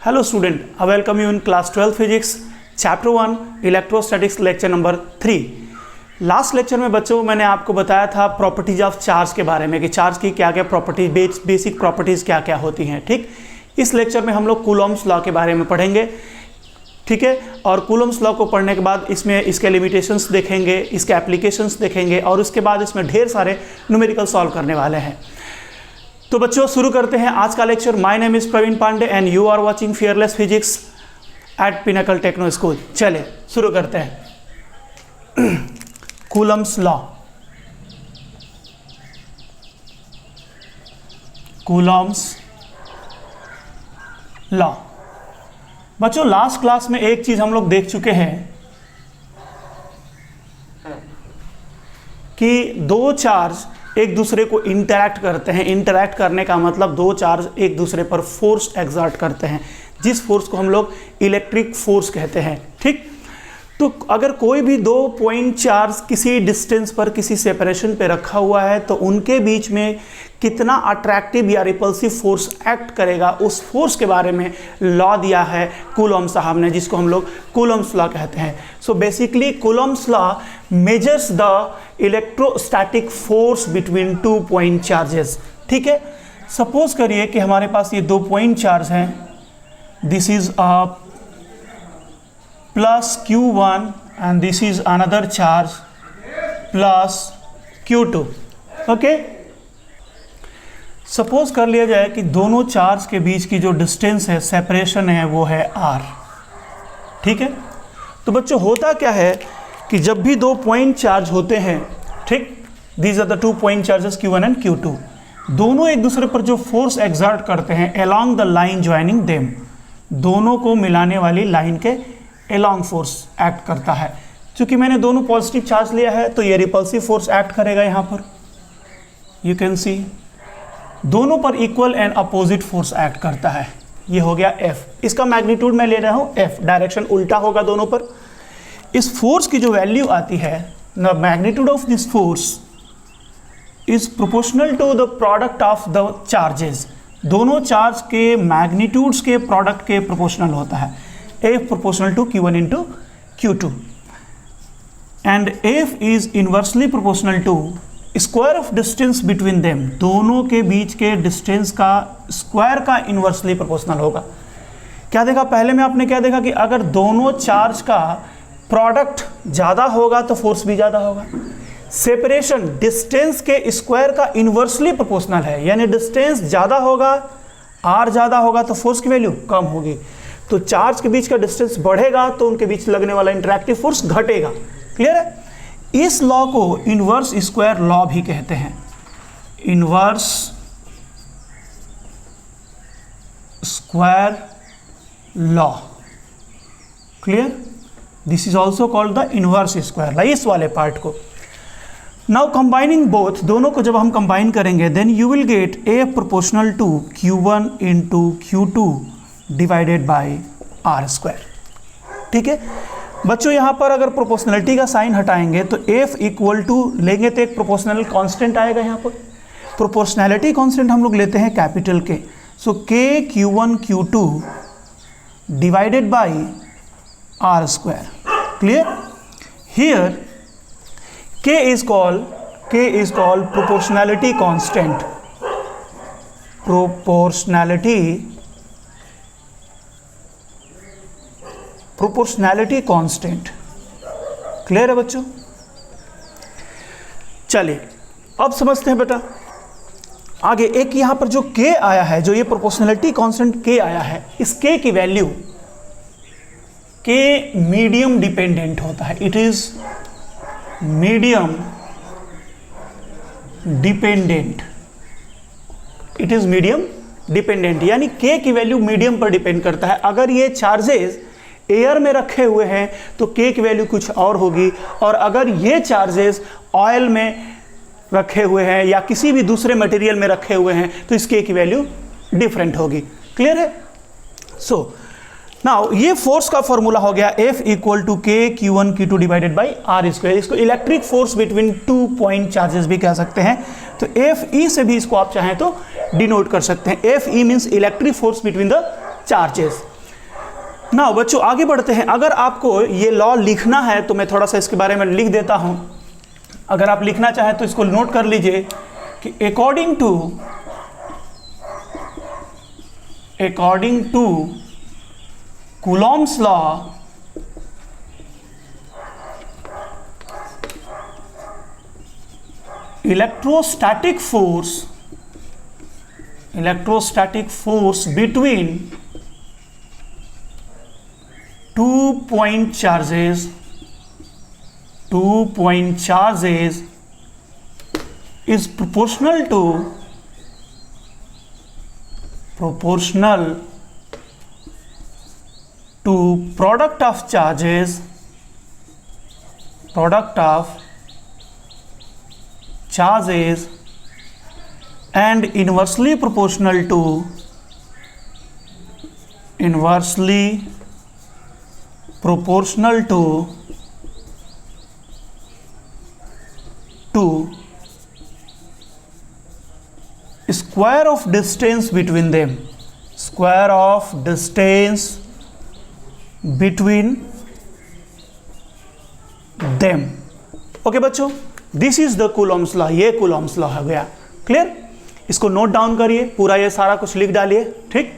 Hello student, I welcome you in class 12 physics chapter 1 electrostatics lecture number 3। Last lecture में बच्चों मैंने आपको बताया था प्रॉपर्टीज ऑफ चार्ज के बारे में कि चार्ज की क्या क्या प्रॉपर्टीज बेसिक प्रॉपर्टीज क्या क्या होती हैं। ठीक, इस लेक्चर में हम लोग कूलॉम्स लॉ के बारे में पढ़ेंगे। ठीक है, और कूलॉम्स लॉ को पढ़ने के बाद इसमें इसके लिमिटेशंस देखेंगे, इसके एप्लीकेशंस देखेंगे और उसके बाद इसमें ढेर सारे न्यूमेरिकल सॉल्व करने वाले हैं। तो बच्चों शुरू करते हैं आज का lecture. My name is Praveen Pandey and you are watching fearless physics at pinnacle techno school. चले शुरू करते हैं। Coulomb's law, Coulomb's law. बच्चों लास्ट क्लास में एक चीज हम लोग देख चुके हैं कि दो चार्ज एक दूसरे को इंटरैक्ट करते हैं। इंटरैक्ट करने का मतलब दो चार्ज एक दूसरे पर फोर्स एक्सर्ट करते हैं, जिस फोर्स को हम लोग इलेक्ट्रिक फोर्स कहते हैं। ठीक, तो अगर कोई भी दो पॉइंट चार्ज किसी डिस्टेंस पर किसी सेपरेशन पे रखा हुआ है तो उनके बीच में कितना अट्रैक्टिव या रिपल्सिव फोर्स एक्ट करेगा, उस फोर्स के बारे में लॉ दिया है कूलॉम साहब ने, जिसको हम लोग कूलॉम्स लॉ कहते हैं। So basically Coulomb's law measures the electrostatic force between two point charges. ठीक है, सपोज करिए कि हमारे पास ये दो पॉइंट चार्ज हैं, this is a plus Q1 and this is another charge plus Q2। Okay, suppose कर लिया जाए कि दोनों चार्ज के बीच की जो डिस्टेंस है, सेपरेशन है, वो है R। ठीक है, तो बच्चों होता क्या है कि जब भी दो पॉइंट चार्ज होते हैं, ठीक, these are the two point charges Q1 and Q2, दोनों एक दूसरे पर जो फोर्स एक्सर्ट करते हैं along the line joining them, दोनों को मिलाने वाली लाइन के एलॉन्ग फोर्स एक्ट करता है। क्योंकि मैंने दोनों पॉजिटिव चार्ज लिया है तो ये रिपल्सिव फोर्स एक्ट करेगा। यहाँ पर यू कैन सी दोनों पर equal and opposite force act करता है। ये हो गया F, इसका मैग्नीट्यूड मैं ले रहा हूँ F, डायरेक्शन उल्टा होगा दोनों पर। इस फोर्स की जो वैल्यू आती है, the magnitude of this force is proportional to the product of the charges. दोनों चार्ज के मैग्नीट्यूड्स के प्रोडक्ट के प्रोपोर्शनल होता है। F proportional to Q1 into Q2 and F is inversely proportional to square of distance between them। दोनों के बीच के distance का स्क्वायर का इन्वर्सली प्रोपोर्शनल होगा। क्या देखा पहले में आपने, क्या देखा कि अगर दोनों चार्ज का प्रोडक्ट ज़्यादा होगा तो फोर्स भी ज़्यादा होगा। सेपरेशन डिस्टेंस के स्क्वायर का इन्वर्सली प्रोपोर्शनल है, यानी डिस्टेंस ज़्यादा होगा, R ज़्यादा होगा तो फोर्स की वैल्यू कम होगी। तो चार्ज के बीच का डिस्टेंस बढ़ेगा तो उनके बीच लगने वाला इंटरैक्टिव फोर्स घटेगा। क्लियर है? इस लॉ को इनवर्स स्क्वायर लॉ भी कहते हैं, inverse square law. Clear? This is also called the inverse square law, इस वाले पार्ट को। नाउ कंबाइनिंग बोथ, दोनों को जब हम कंबाइन करेंगे then you will get A proportional to Q1 into Q2 divided by R square. ठीक है बच्चों, यहाँ पर अगर प्रोपोर्शनलिटी का साइन हटाएंगे तो F इक्वल टू लेंगे तो एक प्रोपोर्शनल कांस्टेंट आएगा। यहाँ पर प्रोपोर्शनैलिटी कांस्टेंट हम लोग लेते हैं capital K। So K Q1 Q2 divided by R square. Clear? Here K is called proportionality constant, proportionality constant। Clear है बच्चों? चलिए अब समझते हैं बेटा आगे। एक यहाँ पर जो K आया है, जो ये प्रोपोर्शनैलिटी कांस्टेंट K आया है, इस K की वैल्यू K मीडियम डिपेंडेंट होता है। It is medium dependent, it is medium dependent, यानी K की वैल्यू मीडियम पर डिपेंड करता है। अगर ये चार्जेस एयर में रखे हुए हैं तो K की वैल्यू कुछ और होगी, और अगर ये चार्जेस ऑयल में रखे हुए हैं या किसी भी दूसरे मटेरियल में रखे हुए हैं तो इस K की वैल्यू डिफरेंट होगी। क्लियर है? सो नाउ ये फोर्स का फॉर्मूला हो गया F equal to K Q1 Q2 divided by R square. इसको electric force between two point charges भी कह सकते हैं। तो FE से भी इसको आप चाहें तो डिनोट कर सकते हैं। FE means electric force between the charges. ना बच्चों आगे बढ़ते हैं। अगर आपको ये लॉ लिखना है तो मैं थोड़ा सा इसके बारे में लिख देता हूं। अगर आप लिखना चाहें तो इसको नोट कर लीजिए कि according to Coulomb's law, electrostatic force between 2 point charges is proportional to product of charges and inversely proportional to square of distance between them, okay बच्चों, this is the Coulomb's law. ये Coulomb's law हो गया। Clear? इसको note down करिए, पूरा ये सारा कुछ लिख डालिए। ठीक,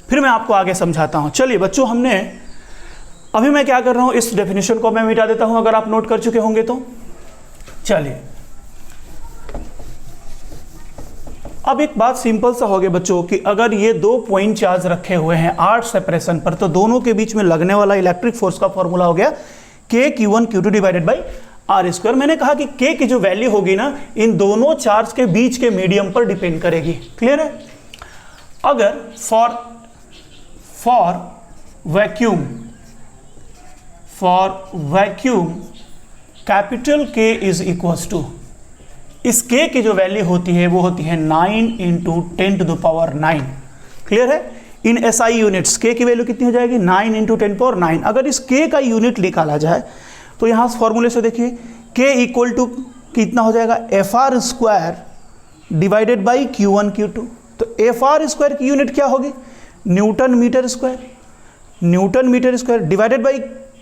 फिर मैं आपको आगे समझाता हूं। चलिए बच्चों, अभी मैं क्या कर रहा हूं, इस डेफिनेशन को मैं मिटा देता हूं अगर आप नोट कर चुके होंगे तो। चलिए, अब एक बात सिंपल सा हो गया बच्चों कि अगर ये 2 पॉइंट चार्ज रखे हुए हैं R सेपरेशन पर, तो दोनों के बीच में लगने वाला इलेक्ट्रिक फोर्स का फॉर्मूला हो गया K(Q1Q2) डिवाइडेड बाई R²। मैंने कहा कि K की जो वैल्यू होगी ना, इन दोनों चार्ज के बीच के मीडियम पर डिपेंड करेगी। क्लियर है? अगर for vacuum capital K is equals to, इस K की जो वैल्यू होती है वो होती है 9 × 10⁹। क्लियर है? इन SI यूनिट्स K की वैल्यू कितनी हो जाएगी? 9 × 10⁹। अगर इस K का यूनिट निकाला जाए तो यहाँ फॉर्मूले से देखिए, K इक्वल टू कितना हो जाएगा? FR² divided by Q1Q2। तो FR² की यूनिट क्या होगी? Newton metre square divided by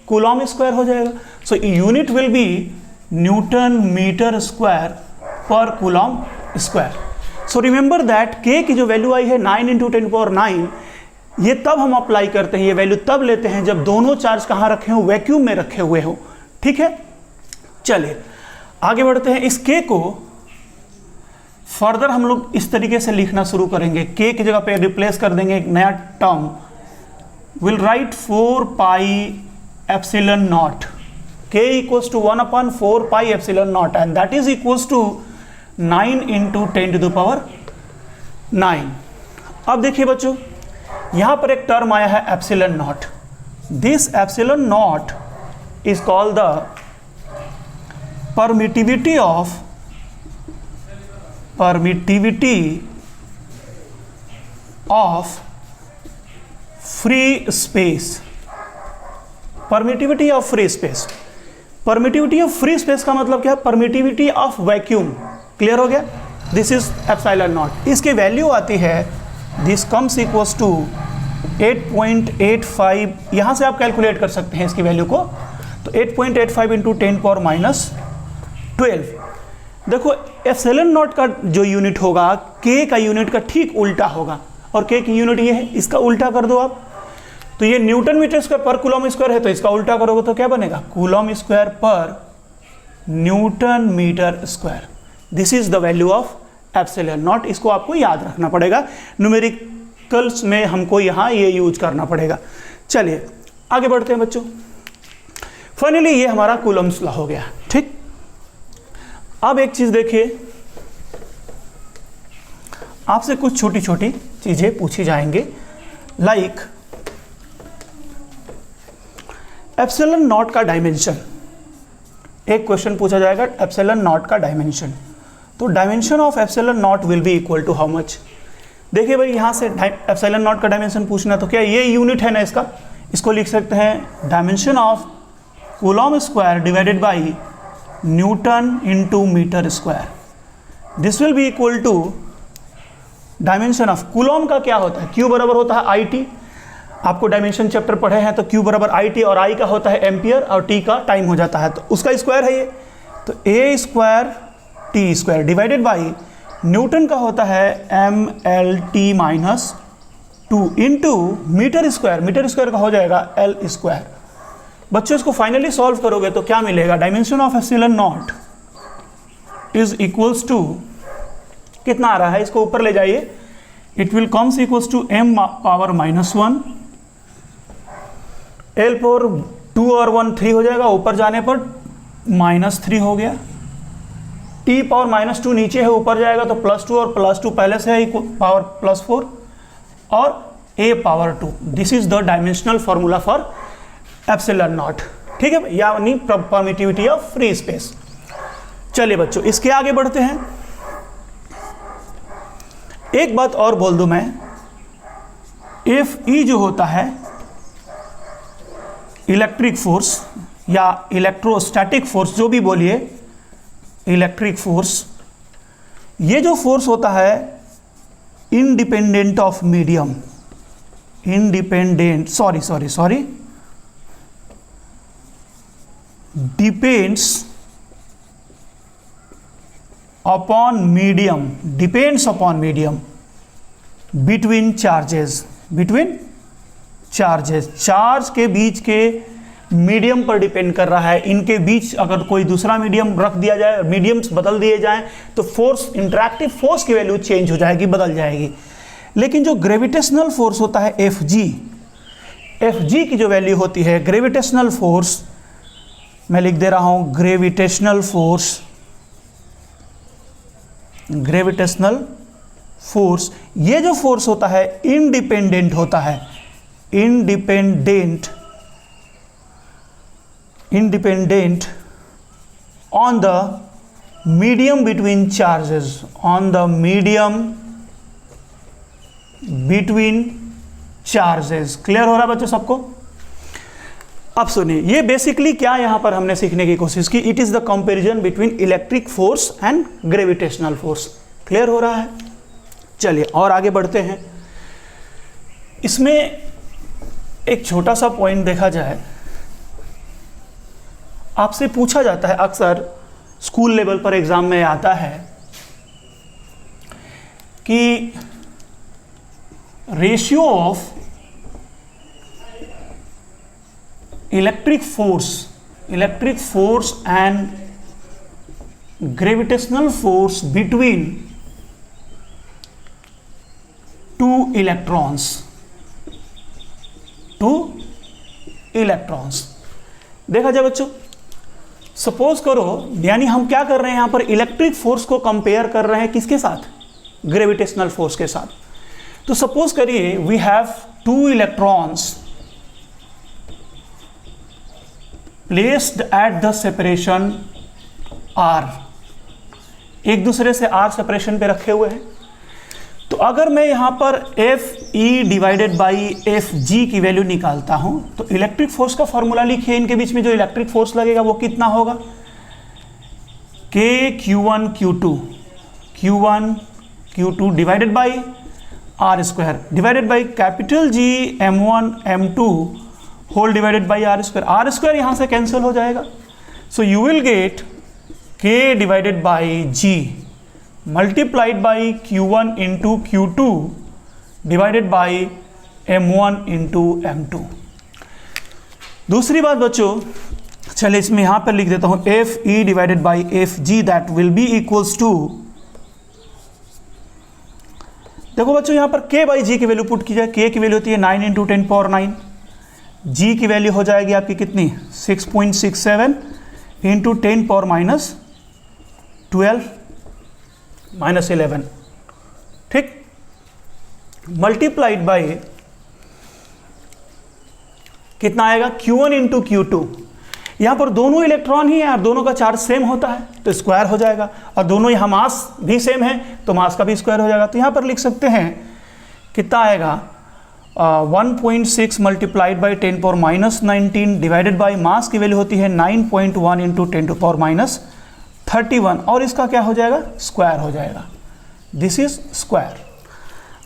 coulomb square हो जाएगा। So unit will be newton metre square per coulomb square. So remember that K की जो वैल्यू आई है 9 × 10⁹, ये तब हम अप्लाई करते हैं, ये वैल्यू तब लेते हैं जब दोनों चार्ज कहाँ रखे हो? वैक्यूम में रखे हुए हो। ठीक है, चलिए आगे बढ़ते हैं। इस K को फर्दर हम लोग इस तरीके से लिखना शुरू करेंगे। K की जगह पे रिप्लेस कर देंगे एक नया term, will write 4πε0। K equals to 1/4πε0 and that is equals to 9 × 10⁹। अब देखिए बच्चों, यहां पर एक टर्म आया है ε0। This ε0 is called the permittivity of free space। permittivity of free space का मतलब क्या है? permittivity of vacuum। क्लियर हो गया? This is ε0। इसकी वैल्यू आती है, दिस कम्स इक्वल्स टू 8.85। यहां से आप कैलकुलेट कर सकते हैं इसकी वैल्यू को। तो 8.85 × 10⁻12। देखो ε0 का जो यूनिट होगा K का यूनिट का ठीक उल्टा होगा, और K की यूनिट ये है, इसका उल्टा कर दो आप। तो ये newton metre square per coulomb square है, तो इसका उल्टा करोगे तो क्या बनेगा? Coulomb square per newton metre square. This is the value of ε0। इसको आपको याद रखना पड़ेगा, न्यूमेरिकल्स में हमको यहाँ ये यूज करना पड़ेगा। चलिए आगे बढ़ते हैं बच्चों। फाइनली ये हमारा कूलॉम्स लॉ हो गया। ठीक, अब एक चीज देखिए, आपसे कुछ छोटी छोटी चीजें पूछी जाएंगे, लाइक ε0 का डायमेंशन। एक क्वेश्चन पूछा जाएगा ε0 का डायमेंशन। तो dimension of ε0 will be equal to how much? देखिए भाई, यहाँ से ε0 का डायमेंशन पूछना, तो क्या ये यूनिट है ना इसका, इसको लिख सकते हैं dimension of coulomb square divided by newton into metre square. This will be equal to dimension of coulomb का क्या होता है? Q बराबर होता है IT। आपको डायमेंशन चैप्टर पढ़े हैं तो Q बराबर IT और I का होता है एम्पियर और T का टाइम हो जाता है, तो उसका स्क्वायर है ये, तो A square T square divided by newton का होता है MLT minus 2 into metre square का हो जाएगा L स्क्वायर। बच्चों इसको फाइनली सॉल्व करोगे तो क्या मिलेगा, dimension of epsilon naught is equals to कितना आ रहा है, इसको ऊपर ले जाइए, it will comes equals to m power -1 L power 2 और 1 3 हो जाएगा, ऊपर जाने पर -3 हो गया, T पावर -2 नीचे है, ऊपर जाएगा तो +2 और +2 पहले से है पावर +4 और A power 2। This is the dimensional formula for epsilon not, ठीक है, यानी परमिटिविटी ऑफ फ्री स्पेस। चलिए बच्चों इसके आगे बढ़ते हैं। एक बात और बोल दूं मैं, एफ ई जो होता है इलेक्ट्रिक फोर्स या इलेक्ट्रोस्टैटिक फोर्स, जो भी बोलिए, इलेक्ट्रिक फोर्स, ये जो फोर्स होता है independent of medium, depends upon medium between charges, charge के बीच के मीडियम पर डिपेंड कर रहा है। इनके बीच अगर कोई दूसरा मीडियम रख दिया जाए, मीडियम्स बदल दिए जाएं, तो फोर्स, इंटरैक्टिव फोर्स की वैल्यू चेंज हो जाएगी, बदल जाएगी। लेकिन जो ग्रेविटेशनल फोर्स होता है एफ जी की जो वैल्यू होती है ग्रेविटेशनल फोर्स, मैं लिख दे रहा हूं ग्रेविटेशनल फोर्स, ये जो फोर्स होता है इंडिपेंडेंट होता है, independent on the medium between charges, clear हो रहा है बच्चों सबको? अब सुनिए, ये बेसिकली क्या यहां पर हमने सीखने की कोशिश की, it is the comparison between electric force and gravitational force. Clear हो रहा है? चलिए और आगे बढ़ते हैं। इसमें एक छोटा सा पॉइंट देखा जाए, आपसे पूछा जाता है अक्सर, स्कूल लेवल पर एग्जाम में आता है कि ratio of electric force and gravitational force between two electrons. देखा जाए बच्चों, सपोज करो, यानी हम क्या कर रहे हैं यहां पर, इलेक्ट्रिक फोर्स को कंपेयर कर रहे हैं किसके साथ, ग्रेविटेशनल फोर्स के साथ। तो सपोज करिए we have 2 electrons placed at the separation R, एक दूसरे से R सेपरेशन पे रखे हुए हैं। तो अगर मैं यहां पर FE डिवाइडेड बाई FG की वैल्यू निकालता हूं, तो इलेक्ट्रिक फोर्स का फॉर्मूला लिखिए, इनके बीच में जो इलेक्ट्रिक फोर्स लगेगा वो कितना होगा, K Q1 Q2 divided by R square divided by capital G M1 M2 whole divided by R square यहां से कैंसिल हो जाएगा। So you will get K divided by G multiplied by Q1 into Q2 divided by M1 into M2। दूसरी बात बच्चों, चलिए इसमें यहां पर लिख देता हूं FE divided by FG, that will be equals to, देखो बच्चों यहां पर K बाई G की वैल्यू पुट की जाए, K की वैल्यू होती है 9 इंटू 10 पावर 9, G की वैल्यू हो जाएगी आपकी कितनी, 6.67 इंटू 10 पावर -11, ठीक, मल्टीप्लाइड बाई कितना आएगा, Q1 इंटू Q2। यहां पर दोनों इलेक्ट्रॉन ही है, दोनों का चार्ज सेम होता है तो स्क्वायर हो जाएगा, और दोनों यहाँ मास भी सेम है तो मास का भी स्क्वायर हो जाएगा। तो यहां पर लिख सकते हैं कितना आएगा, 1.6 multiplied by 10 power -19 divided by mass की वैल्यू होती है 9.1 इंटू 10 टू पावर -31, और इसका क्या हो जाएगा, स्क्वायर हो जाएगा। This is square.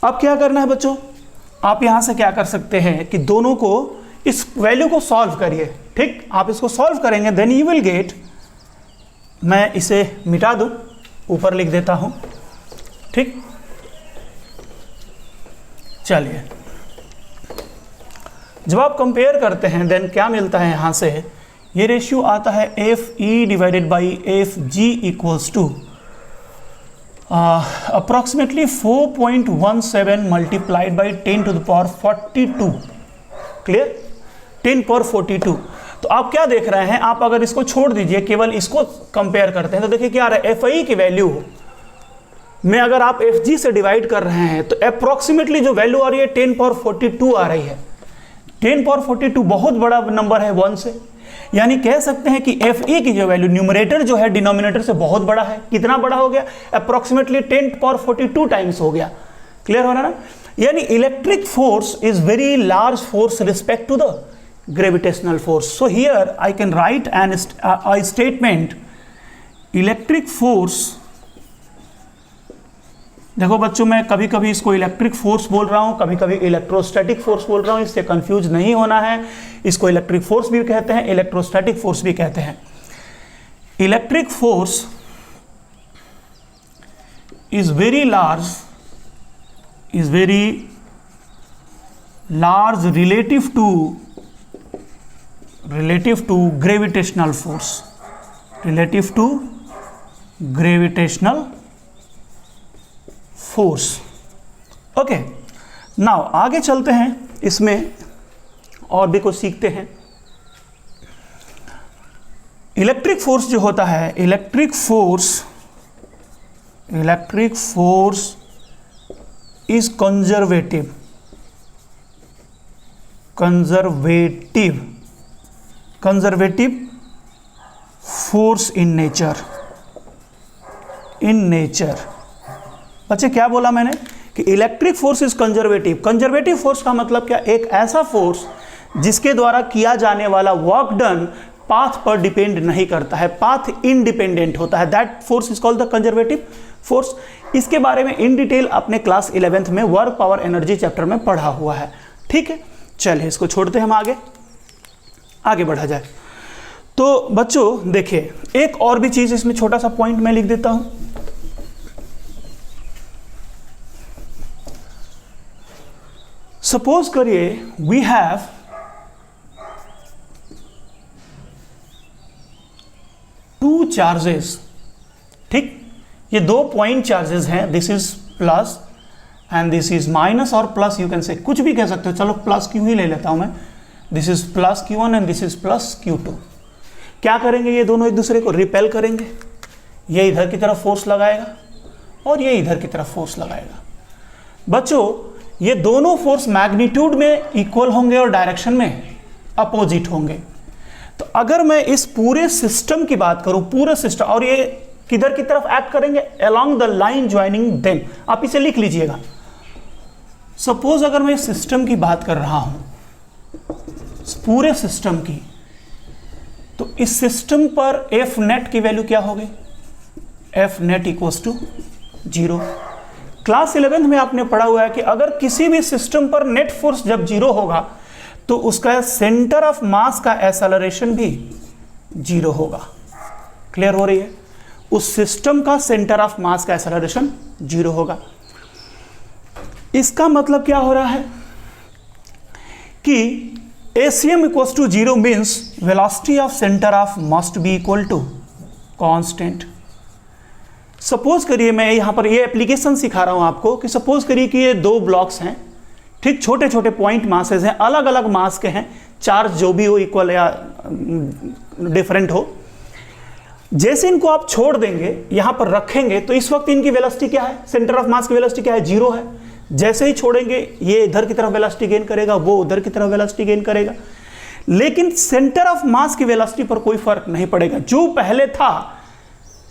अब क्या करना है बच्चों, आप यहां से क्या कर सकते हैं कि दोनों को, इस वैल्यू को सॉल्व करिए, ठीक। आप इसको सॉल्व करेंगे, देन यू विल गेट, मैं इसे मिटा दूं, ऊपर लिख देता हूं, ठीक। चलिए, जब आप कंपेयर करते हैं देन क्या मिलता है, यहां से ये रेशियो आता है FE divided by FG equals to approximately 4.17 multiplied by 10 to the power 42। Clear, 10 power 42। तो आप क्या देख रहे हैं, आप अगर इसको छोड़ दीजिए, केवल इसको कंपेयर करते हैं, तो देखिए क्या आ रहा है, FI की वैल्यू में अगर आप FG से डिवाइड कर रहे हैं तो अप्रॉक्सीमेटली जो वैल्यू आ रही है 10 पावर 42 आ रही है। 10 पावर 42 बहुत बड़ा नंबर है 1 से, यानी कह सकते हैं कि FE की जो वैल्यू न्यूमरेटर जो है डिनोमिनेटर से बहुत बड़ा है। कितना बड़ा हो गया, अप्रॉक्सीमेटली 10 पावर 42 टाइम्स हो गया। क्लियर हो रहा ना, यानी electric force is very large force respect to the gravitational force. So here I can write an statement, electric force, देखो बच्चों मैं कभी कभी इसको इलेक्ट्रिक फोर्स बोल रहा हूं, कभी कभी इलेक्ट्रोस्टैटिक फोर्स बोल रहा हूं, इससे कंफ्यूज नहीं होना है। इसको इलेक्ट्रिक फोर्स भी कहते हैं, इलेक्ट्रोस्टैटिक फोर्स भी कहते हैं। Electric force is very large relative to gravitational force, relative to gravitational force. Okay, now आगे चलते हैं, इसमें और भी कुछ सीखते हैं। इलेक्ट्रिक फोर्स जो होता है, electric force is conservative force in nature. बच्चे क्या बोला मैंने कि electric force is conservative. Conservative force का मतलब क्या, एक ऐसा फोर्स जिसके द्वारा किया जाने वाला वर्क डन पाथ पर डिपेंड नहीं करता है, पाथ इंडिपेंडेंट होता है, that force is called the conservative force. इसके बारे में इन डिटेल अपने क्लास 11th में वर्क पावर एनर्जी चैप्टर में पढ़ा हुआ है, ठीक है। चलिए इसको छोड़ते हैं, हम आगे बढ़ा जाए। तो बच्चों देखिए, एक और भी चीज इसमें छोटा सा पॉइंट मैं लिख देता हूं। सपोज करिए वी हैव टू चार्जेस, ठीक। ये दो पॉइंट चार्जेस हैं, this is plus and this is minus, और प्लस यू कैन से कुछ भी कह सकते हो, चलो प्लस क्यू ही ले लेता हूं मैं। This is plus Q1 and this is plus Q2। क्या करेंगे, ये दोनों एक दूसरे को रिपेल करेंगे, ये इधर की तरफ फोर्स लगाएगा और ये इधर की तरफ फोर्स लगाएगा। बच्चों ये दोनों फोर्स मैग्नीट्यूड में इक्वल होंगे और डायरेक्शन में अपोजिट होंगे। तो अगर मैं इस पूरे सिस्टम की बात करूं, पूरे सिस्टम, और ये किधर की तरफ एक्ट करेंगे, along the line joining them, आप इसे लिख लीजिएगा। सपोज अगर मैं इस सिस्टम की बात कर रहा हूं, पूरे सिस्टम की, तो इस सिस्टम पर एफ नेट की वैल्यू क्या होगी, F net equals to 0। Class 11th में आपने पढ़ा हुआ है कि अगर किसी भी सिस्टम पर नेट फोर्स जब 0 होगा तो उसका सेंटर ऑफ मास का एक्सेलरेशन भी 0 होगा। क्लियर हो रही है, उस सिस्टम का सेंटर ऑफ मास का एक्सेलरेशन 0 होगा। इसका मतलब क्या हो रहा है कि ACM equals to 0 means velocity of centre of must be equal to constant. Suppose करिए, मैं यहां पर ये एप्लीकेशन सिखा रहा हूं आपको कि सपोज करिए कि ये दो ब्लॉक्स हैं, ठीक, छोटे छोटे पॉइंट मासेस हैं, अलग अलग मास के हैं, चार्ज जो भी हो, इक्वल या डिफरेंट हो। जैसे इनको आप छोड़ देंगे, यहां पर रखेंगे, तो इस वक्त इनकी वेलोसिटी क्या है, सेंटर ऑफ मास की वेलोसिटी क्या है, 0 है। जैसे ही छोड़ेंगे, ये इधर की तरफ वेलोसिटी गेन करेगा, वो उधर की तरफ वेलोसिटी गेन करेगा, लेकिन सेंटर ऑफ मास की वेलोसिटी पर कोई फर्क नहीं पड़ेगा। जो पहले था,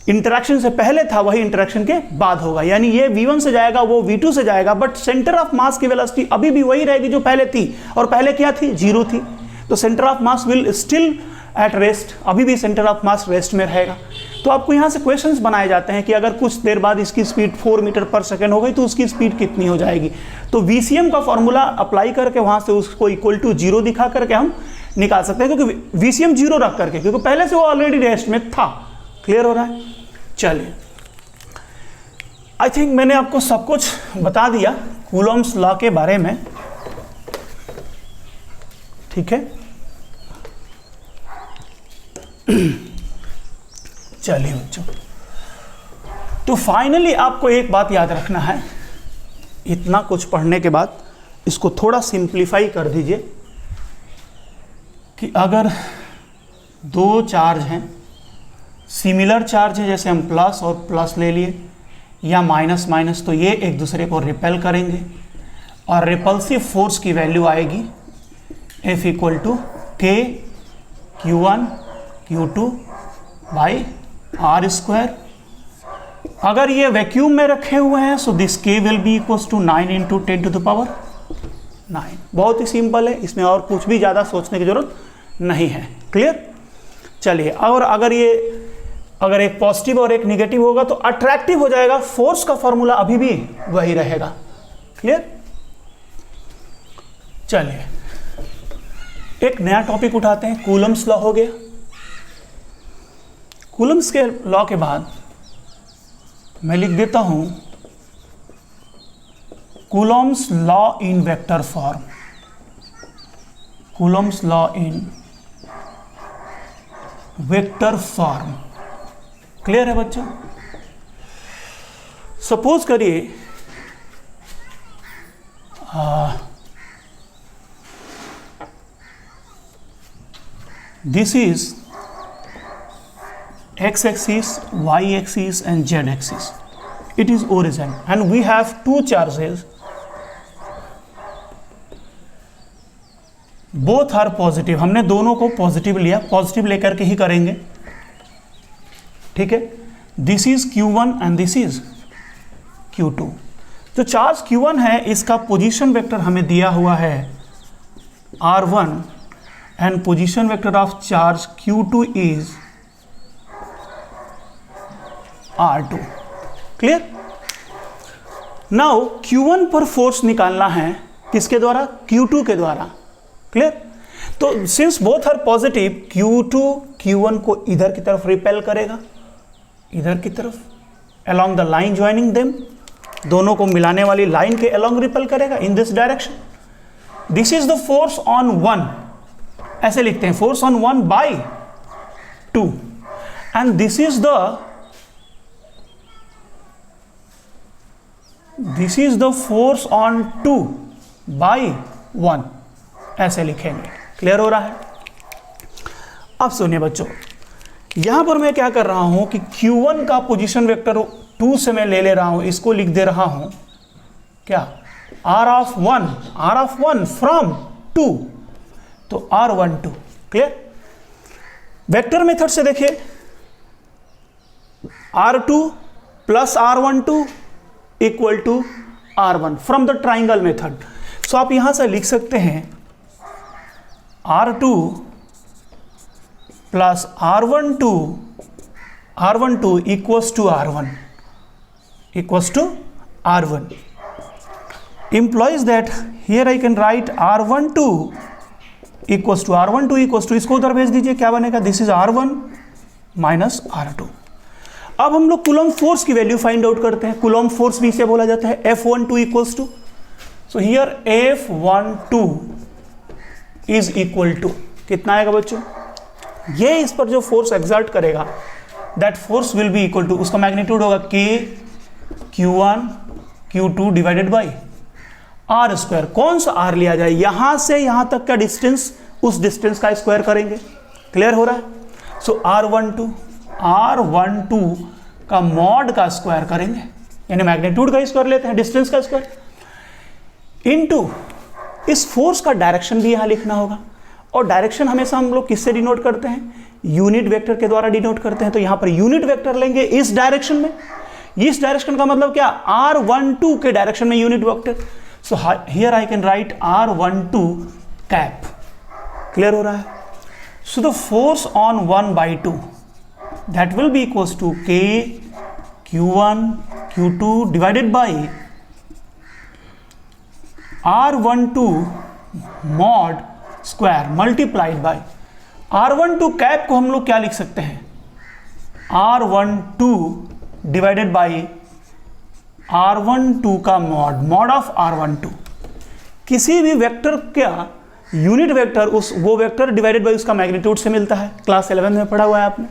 इंटरेक्शन से पहले था, वही इंटरेक्शन के बाद होगा। यानी ये V1 से जाएगा, वो V2 से जाएगा, बट सेंटर ऑफ मास की वेलोसिटी अभी भी वही रहेगी जो पहले थी, और पहले क्या थी, 0 थी। तो centre of mass will still at rest, अभी भी सेंटर ऑफ मास रेस्ट में रहेगा। तो आपको यहाँ से क्वेश्चंस बनाए जाते हैं कि अगर कुछ देर बाद इसकी स्पीड 4 मीटर पर सेकेंड हो गई तो उसकी स्पीड कितनी हो जाएगी। तो VCM का फॉर्मूला अप्लाई करके वहाँ से उसको इक्वल टू 0 दिखा करके हम निकाल सकते हैं, क्योंकि VCM 0 रख करके, क्योंकि पहले से वो ऑलरेडी रेस्ट में था। क्लियर हो रहा है? चलिए, आई थिंक मैंने आपको सब कुछ बता दिया कूलॉम्स लॉ के बारे में। ठीक है, चलिए बच्चों, तो फाइनली आपको एक बात याद रखना है, इतना कुछ पढ़ने के बाद इसको थोड़ा सिंप्लीफाई कर दीजिए कि अगर दो चार्ज हैं, सिमिलर चार्ज है, जैसे हम प्लस और प्लस ले लिए या माइनस माइनस, तो ये एक दूसरे को रिपेल करेंगे और रिपल्सिव फोर्स की वैल्यू आएगी F equal to K Q1 Q2 by R square. अगर ये वैक्यूम में रखे हुए हैं so this K will be equals to 9 into 10 to the power 9। बहुत ही सिंपल है, इसमें और कुछ भी ज़्यादा सोचने की जरूरत नहीं है। क्लियर? चलिए, और अगर एक पॉजिटिव और एक निगेटिव होगा तो अट्रैक्टिव हो जाएगा, फोर्स का फॉर्मूला अभी भी वही रहेगा। क्लियर? चलिए, एक नया टॉपिक उठाते हैं, कूलम्स लॉ हो गया। कूलम्स के लॉ के बाद मैं लिख देता हूं Coulomb's law in vector form. Coulomb's law in vector form. Clear है बच्चों? सपोज करिए this is x-axis, y-axis and z-axis. It is origin and we have two charges. Both are positive. हमने दोनों को पॉजिटिव लिया, पॉजिटिव लेकर के ही करेंगे। ठीक है, this is Q1 and this is Q2। जो चार्ज Q1 है इसका पोजीशन वेक्टर हमें दिया हुआ है R1 and position vector of charge Q2 is R2। Clear? Now Q1 पर फोर्स निकालना है किसके द्वारा? Q2 के द्वारा। क्लियर? तो since both are positive, Q2 Q1 को इधर की तरफ रिपेल करेगा, इधर की तरफ along the line joining them, दोनों को मिलाने वाली लाइन के along रिपेल करेगा in this direction। This is the force on 1, ऐसे लिखते हैं, force on 1 by 2 and this is the force on 2 by 1, ऐसे लिखेंगे। क्लियर हो रहा है? अब सुनिए बच्चों, यहां पर मैं क्या कर रहा हूं कि Q1 का पोजीशन वेक्टर 2 से मैं ले रहा हूं, इसको लिख दे रहा हूं क्या? R ऑफ 1 फ्रॉम 2, तो R12। क्लियर? वेक्टर मेथड से देखिए, R2 plus R12 equal to R1 from the triangle method. So आप यहां से लिख सकते हैं R2 plus R12 equals to R1 implies that here I can write R12 equals to इसको उधर भेज दीजिए, क्या बनेगा? This is R1 minus R2। अब हम लोग कूलॉम फोर्स की वैल्यू फाइंड आउट करते हैं। कूलॉम फोर्स भी इसे बोला जाता है F12 equals to, so here F12 is equal to कितना आएगा बच्चों? ये इस पर जो फोर्स एक्सर्ट करेगा that force will be equal to, उसका मैग्नीट्यूड होगा K Q1 Q2 divided by R square. कौन सा R लिया जाए? यहां से यहां तक का डिस्टेंस, उस डिस्टेंस का स्क्वायर करेंगे। क्लियर हो रहा है? सो R12 का मॉड का स्क्वायर करेंगे, यानी मैग्नीट्यूड का स्क्वायर लेते हैं, डिस्टेंस का स्क्वायर इनटू इस फोर्स का डायरेक्शन भी यहां लिखना होगा। और डायरेक्शन हमेशा हम लोग किससे डिनोट करते हैं? यूनिट वेक्टर के द्वारा डिनोट करते हैं। तो यहां पर यूनिट वेक्टर लेंगे इस डायरेक्शन में। इस डायरेक्शन का मतलब क्या? R12 के डायरेक्शन में unit vector. So here I can write R12 cap। Clear हो रहा है? So the force on 1 by 2, that will be equals to K Q1 Q2 divided by R12 mod square multiplied by R12 cap को हम लोग क्या लिख सकते हैं, R12 डिवाइडेड बाई R12 का मॉड ऑफ R12, किसी भी वेक्टर का यूनिट वेक्टर उस वो वेक्टर डिवाइडेड बाई उसका मैग्नीट्यूड से मिलता है, क्लास 11 में पढ़ा हुआ है आपने।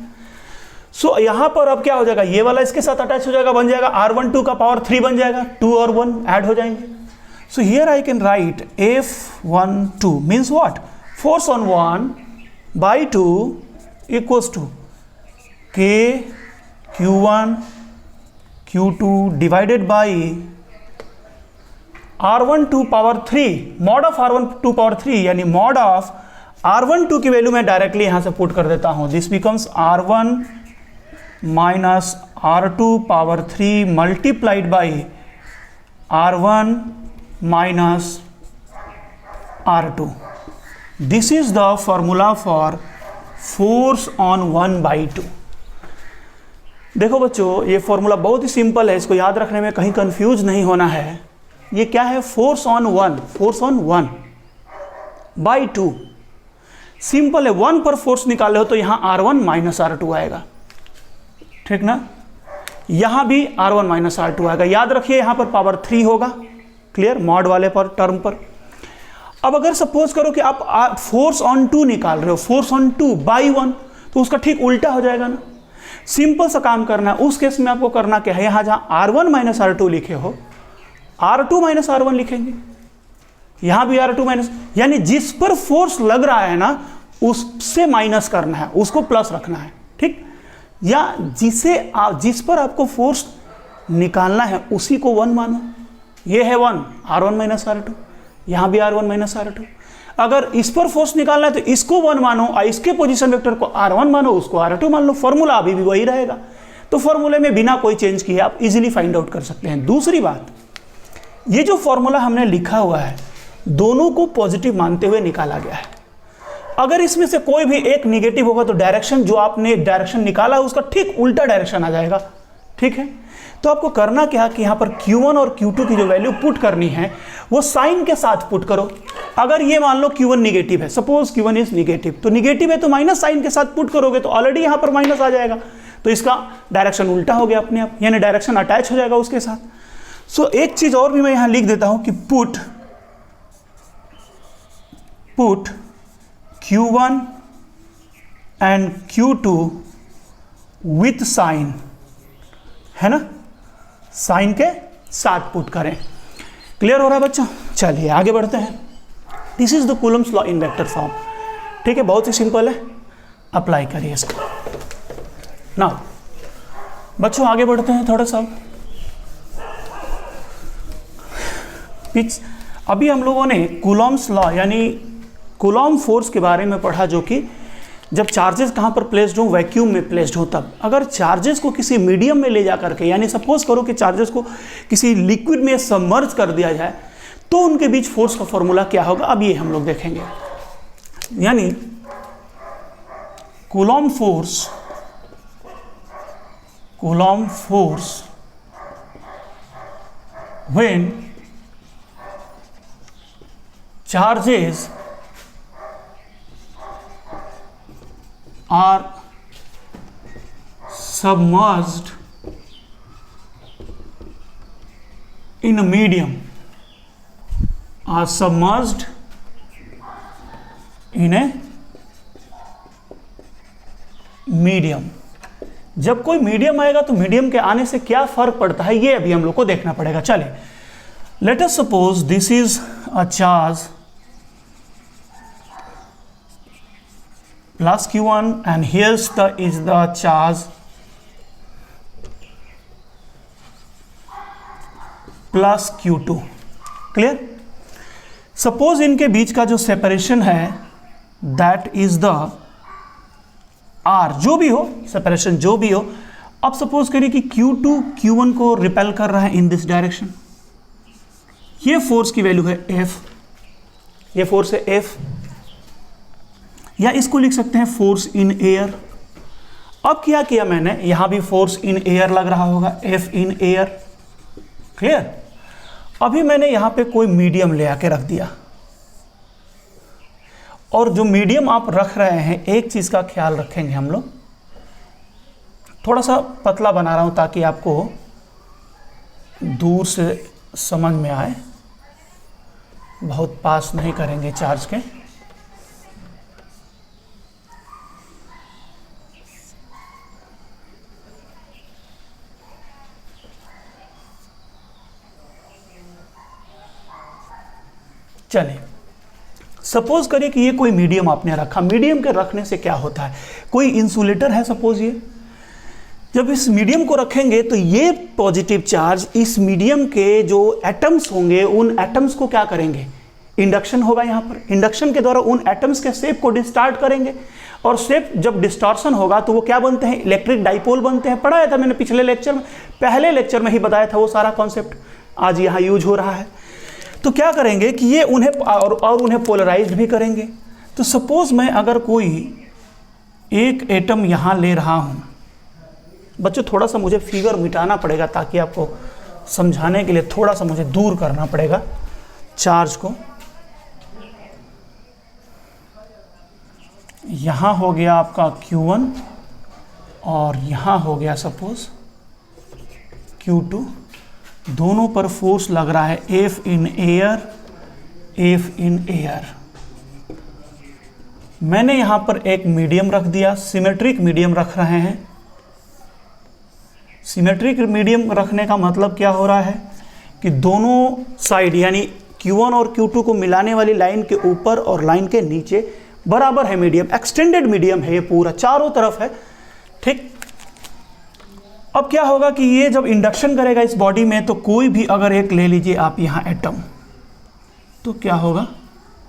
सो यहाँ पर अब क्या हो जाएगा, ये वाला इसके साथ अटैच हो जाएगा, बन जाएगा R12 का पावर 3 बन जाएगा, 2 और 1 ऐड हो जाएंगे। So here I can write F12 means what, force on 1 by 2 equals to K Q1 Q2 divided by R12 power 3 mod of R12 power 3, यानी मॉड ऑफ R12 की वैल्यू मैं directly यहां से पुट कर देता हूं, this becomes R1 minus R2 power 3 multiplied by R1 minus R2। This is the formula for force on 1 by 2। देखो बच्चों, ये फॉर्मूला बहुत ही सिंपल है, इसको याद रखने में कहीं कंफ्यूज नहीं होना है। ये क्या है, फोर्स ऑन 1 बाई 2, सिंपल है। 1 पर फोर्स निकाले हो तो यहां R1 माइनस R2 आएगा, ठीक ना, यहां भी R1 माइनस R2 आएगा। याद रखिए यहां पर पावर 3 होगा, क्लियर, मॉड वाले पर टर्म पर। अब अगर सपोज करो कि आप फोर्स ऑन 2 निकाल रहे हो, फोर्स ऑन 2 बाई 1, तो उसका ठीक उल्टा हो जाएगा ना। सिंपल सा काम करना है, उस केस में आपको करना क्या है, यहां जहां R1 माइनस R2 लिखे हो R2 माइनस R1 लिखेंगे, यहां भी R2 माइनस, यानी जिस पर फोर्स लग रहा है ना उससे माइनस करना है, उसको प्लस रखना है, ठीक, या जिस पर आपको फोर्स निकालना है उसी को 1 मानो। ये है 1 R1 माइनस R2, यहां भी R1 माइनस R2। अगर इस पर फोर्स निकालना है तो इसको 1 मानो और इसके पोजीशन वेक्टर को R1 मानो, उसको R2 मान लो, फॉर्मूला अभी भी वही रहेगा। तो फॉर्मूले में बिना कोई चेंज किए आप इजीली फाइंड आउट कर सकते हैं। दूसरी बात, ये जो फॉर्मूला हमने लिखा हुआ है दोनों को पॉजिटिव मानते हुए निकाला गया है। अगर इसमें से कोई भी एक निगेटिव होगा तो डायरेक्शन जो आपने डायरेक्शन निकाला है उसका ठीक उल्टा डायरेक्शन आ जाएगा, ठीक है। तो आपको करना क्या कि यहाँ पर Q1 और Q2 की जो वैल्यू पुट करनी है वो साइन के साथ पुट करो। अगर ये मान लो Q1 निगेटिव है, सपोज Q1 इज निगेटिव, तो निगेटिव है तो माइनस साइन के साथ पुट करोगे तो ऑलरेडी यहाँ पर माइनस आ जाएगा, तो इसका डायरेक्शन उल्टा हो गया अपने आप, यानी डायरेक्शन अटैच हो जाएगा उसके साथ। सो एक चीज और भी मैं यहाँ लिख देता हूँ कि put Q1 and Q2 with sign, है ना, साइन के साथ पुट करें। क्लियर हो रहा है बच्चों? चलिए आगे बढ़ते हैं। This is the Coulomb's law in vector form, ठीक है, बहुत ही सिंपल है, अप्लाई करिए इसको। नाउ बच्चों आगे बढ़ते हैं थोड़ा सा। अभी हम लोगों ने कूलम्स लॉ यानी कूलॉम फोर्स के बारे में पढ़ा, जो कि जब चार्जेस कहाँ पर प्लेस्ड हो, वैक्यूम में प्लेस्ड हो तब। अगर चार्जेस को किसी मीडियम में ले जा करके, यानी सपोज करो कि चार्जेस को किसी लिक्विड में सबमर्ज कर दिया जाए तो उनके बीच फोर्स का फॉर्मूला क्या होगा, अब ये हम लोग देखेंगे। यानी Coulomb force when charges are submerged in a medium, are submerged in a medium। जब कोई मीडियम आएगा तो मीडियम के आने से क्या फर्क पड़ता है ये अभी हम लोग को देखना पड़ेगा। चलिए, let us suppose this is a charge plus Q1 and here's is the charge plus Q2। Clear? Suppose इनके बीच का जो सेपरेशन है दैट इज द R, जो भी हो सेपरेशन जो भी हो। अब सपोज करिए कि Q2 Q1 को रिपेल कर रहा है इन दिस डायरेक्शन, ये फोर्स की वैल्यू है F, ये फोर्स है F। या इसको लिख सकते हैं फोर्स इन एयर। अब क्या किया मैंने, यहां भी फोर्स इन एयर लग रहा होगा, F इन एयर, क्लियर। अभी मैंने यहां पे कोई मीडियम ले आके रख दिया, और जो मीडियम आप रख रहे हैं, एक चीज का ख्याल रखेंगे हम लोग, थोड़ा सा पतला बना रहा हूं ताकि आपको दूर से समझ में आए, बहुत पास नहीं करेंगे चार्ज के। चलिए, सपोज करिए कि ये कोई मीडियम आपने रखा। मीडियम के रखने से क्या होता है, कोई इंसुलेटर है सपोज, ये जब इस मीडियम को रखेंगे तो ये पॉजिटिव चार्ज इस मीडियम के जो एटम्स होंगे, उन एटम्स को क्या करेंगे, इंडक्शन होगा यहाँ पर। इंडक्शन के द्वारा उन एटम्स के शेप को डिस्टार्ट करेंगे, और शेप जब डिस्टॉर्शन होगा तो वो क्या बनते हैं, इलेक्ट्रिक डाइपोल बनते हैं। पढ़ाया था मैंने पिछले लेक्चर में, पहले लेक्चर में ही बताया था वो सारा कॉन्सेप्ट, आज यहाँ यूज हो रहा है। तो क्या करेंगे कि ये उन्हें और उन्हें पोलराइज्ड भी करेंगे। तो सपोज मैं अगर कोई एक एटम यहाँ ले रहा हूँ, बच्चों थोड़ा सा मुझे फिगर मिटाना पड़ेगा ताकि आपको समझाने के लिए थोड़ा सा मुझे दूर करना पड़ेगा चार्ज को। यहाँ हो गया आपका Q1 और यहाँ हो गया सपोज Q2, दोनों पर फोर्स लग रहा है F in air, F in air. मैंने यहाँ पर एक मीडियम रख दिया, सिमेट्रिक मीडियम रख रहे हैं। सिमेट्रिक मीडियम रखने का मतलब क्या हो रहा है कि दोनों साइड यानी Q1 और Q2 को मिलाने वाली लाइन के ऊपर और लाइन के नीचे बराबर है मीडियम, एक्सटेंडेड मीडियम है ये पूरा, चारों तरफ है, ठीक। अब क्या होगा कि ये जब इंडक्शन करेगा इस बॉडी में, तो कोई भी अगर एक ले लीजिए आप यहाँ एटम, तो क्या होगा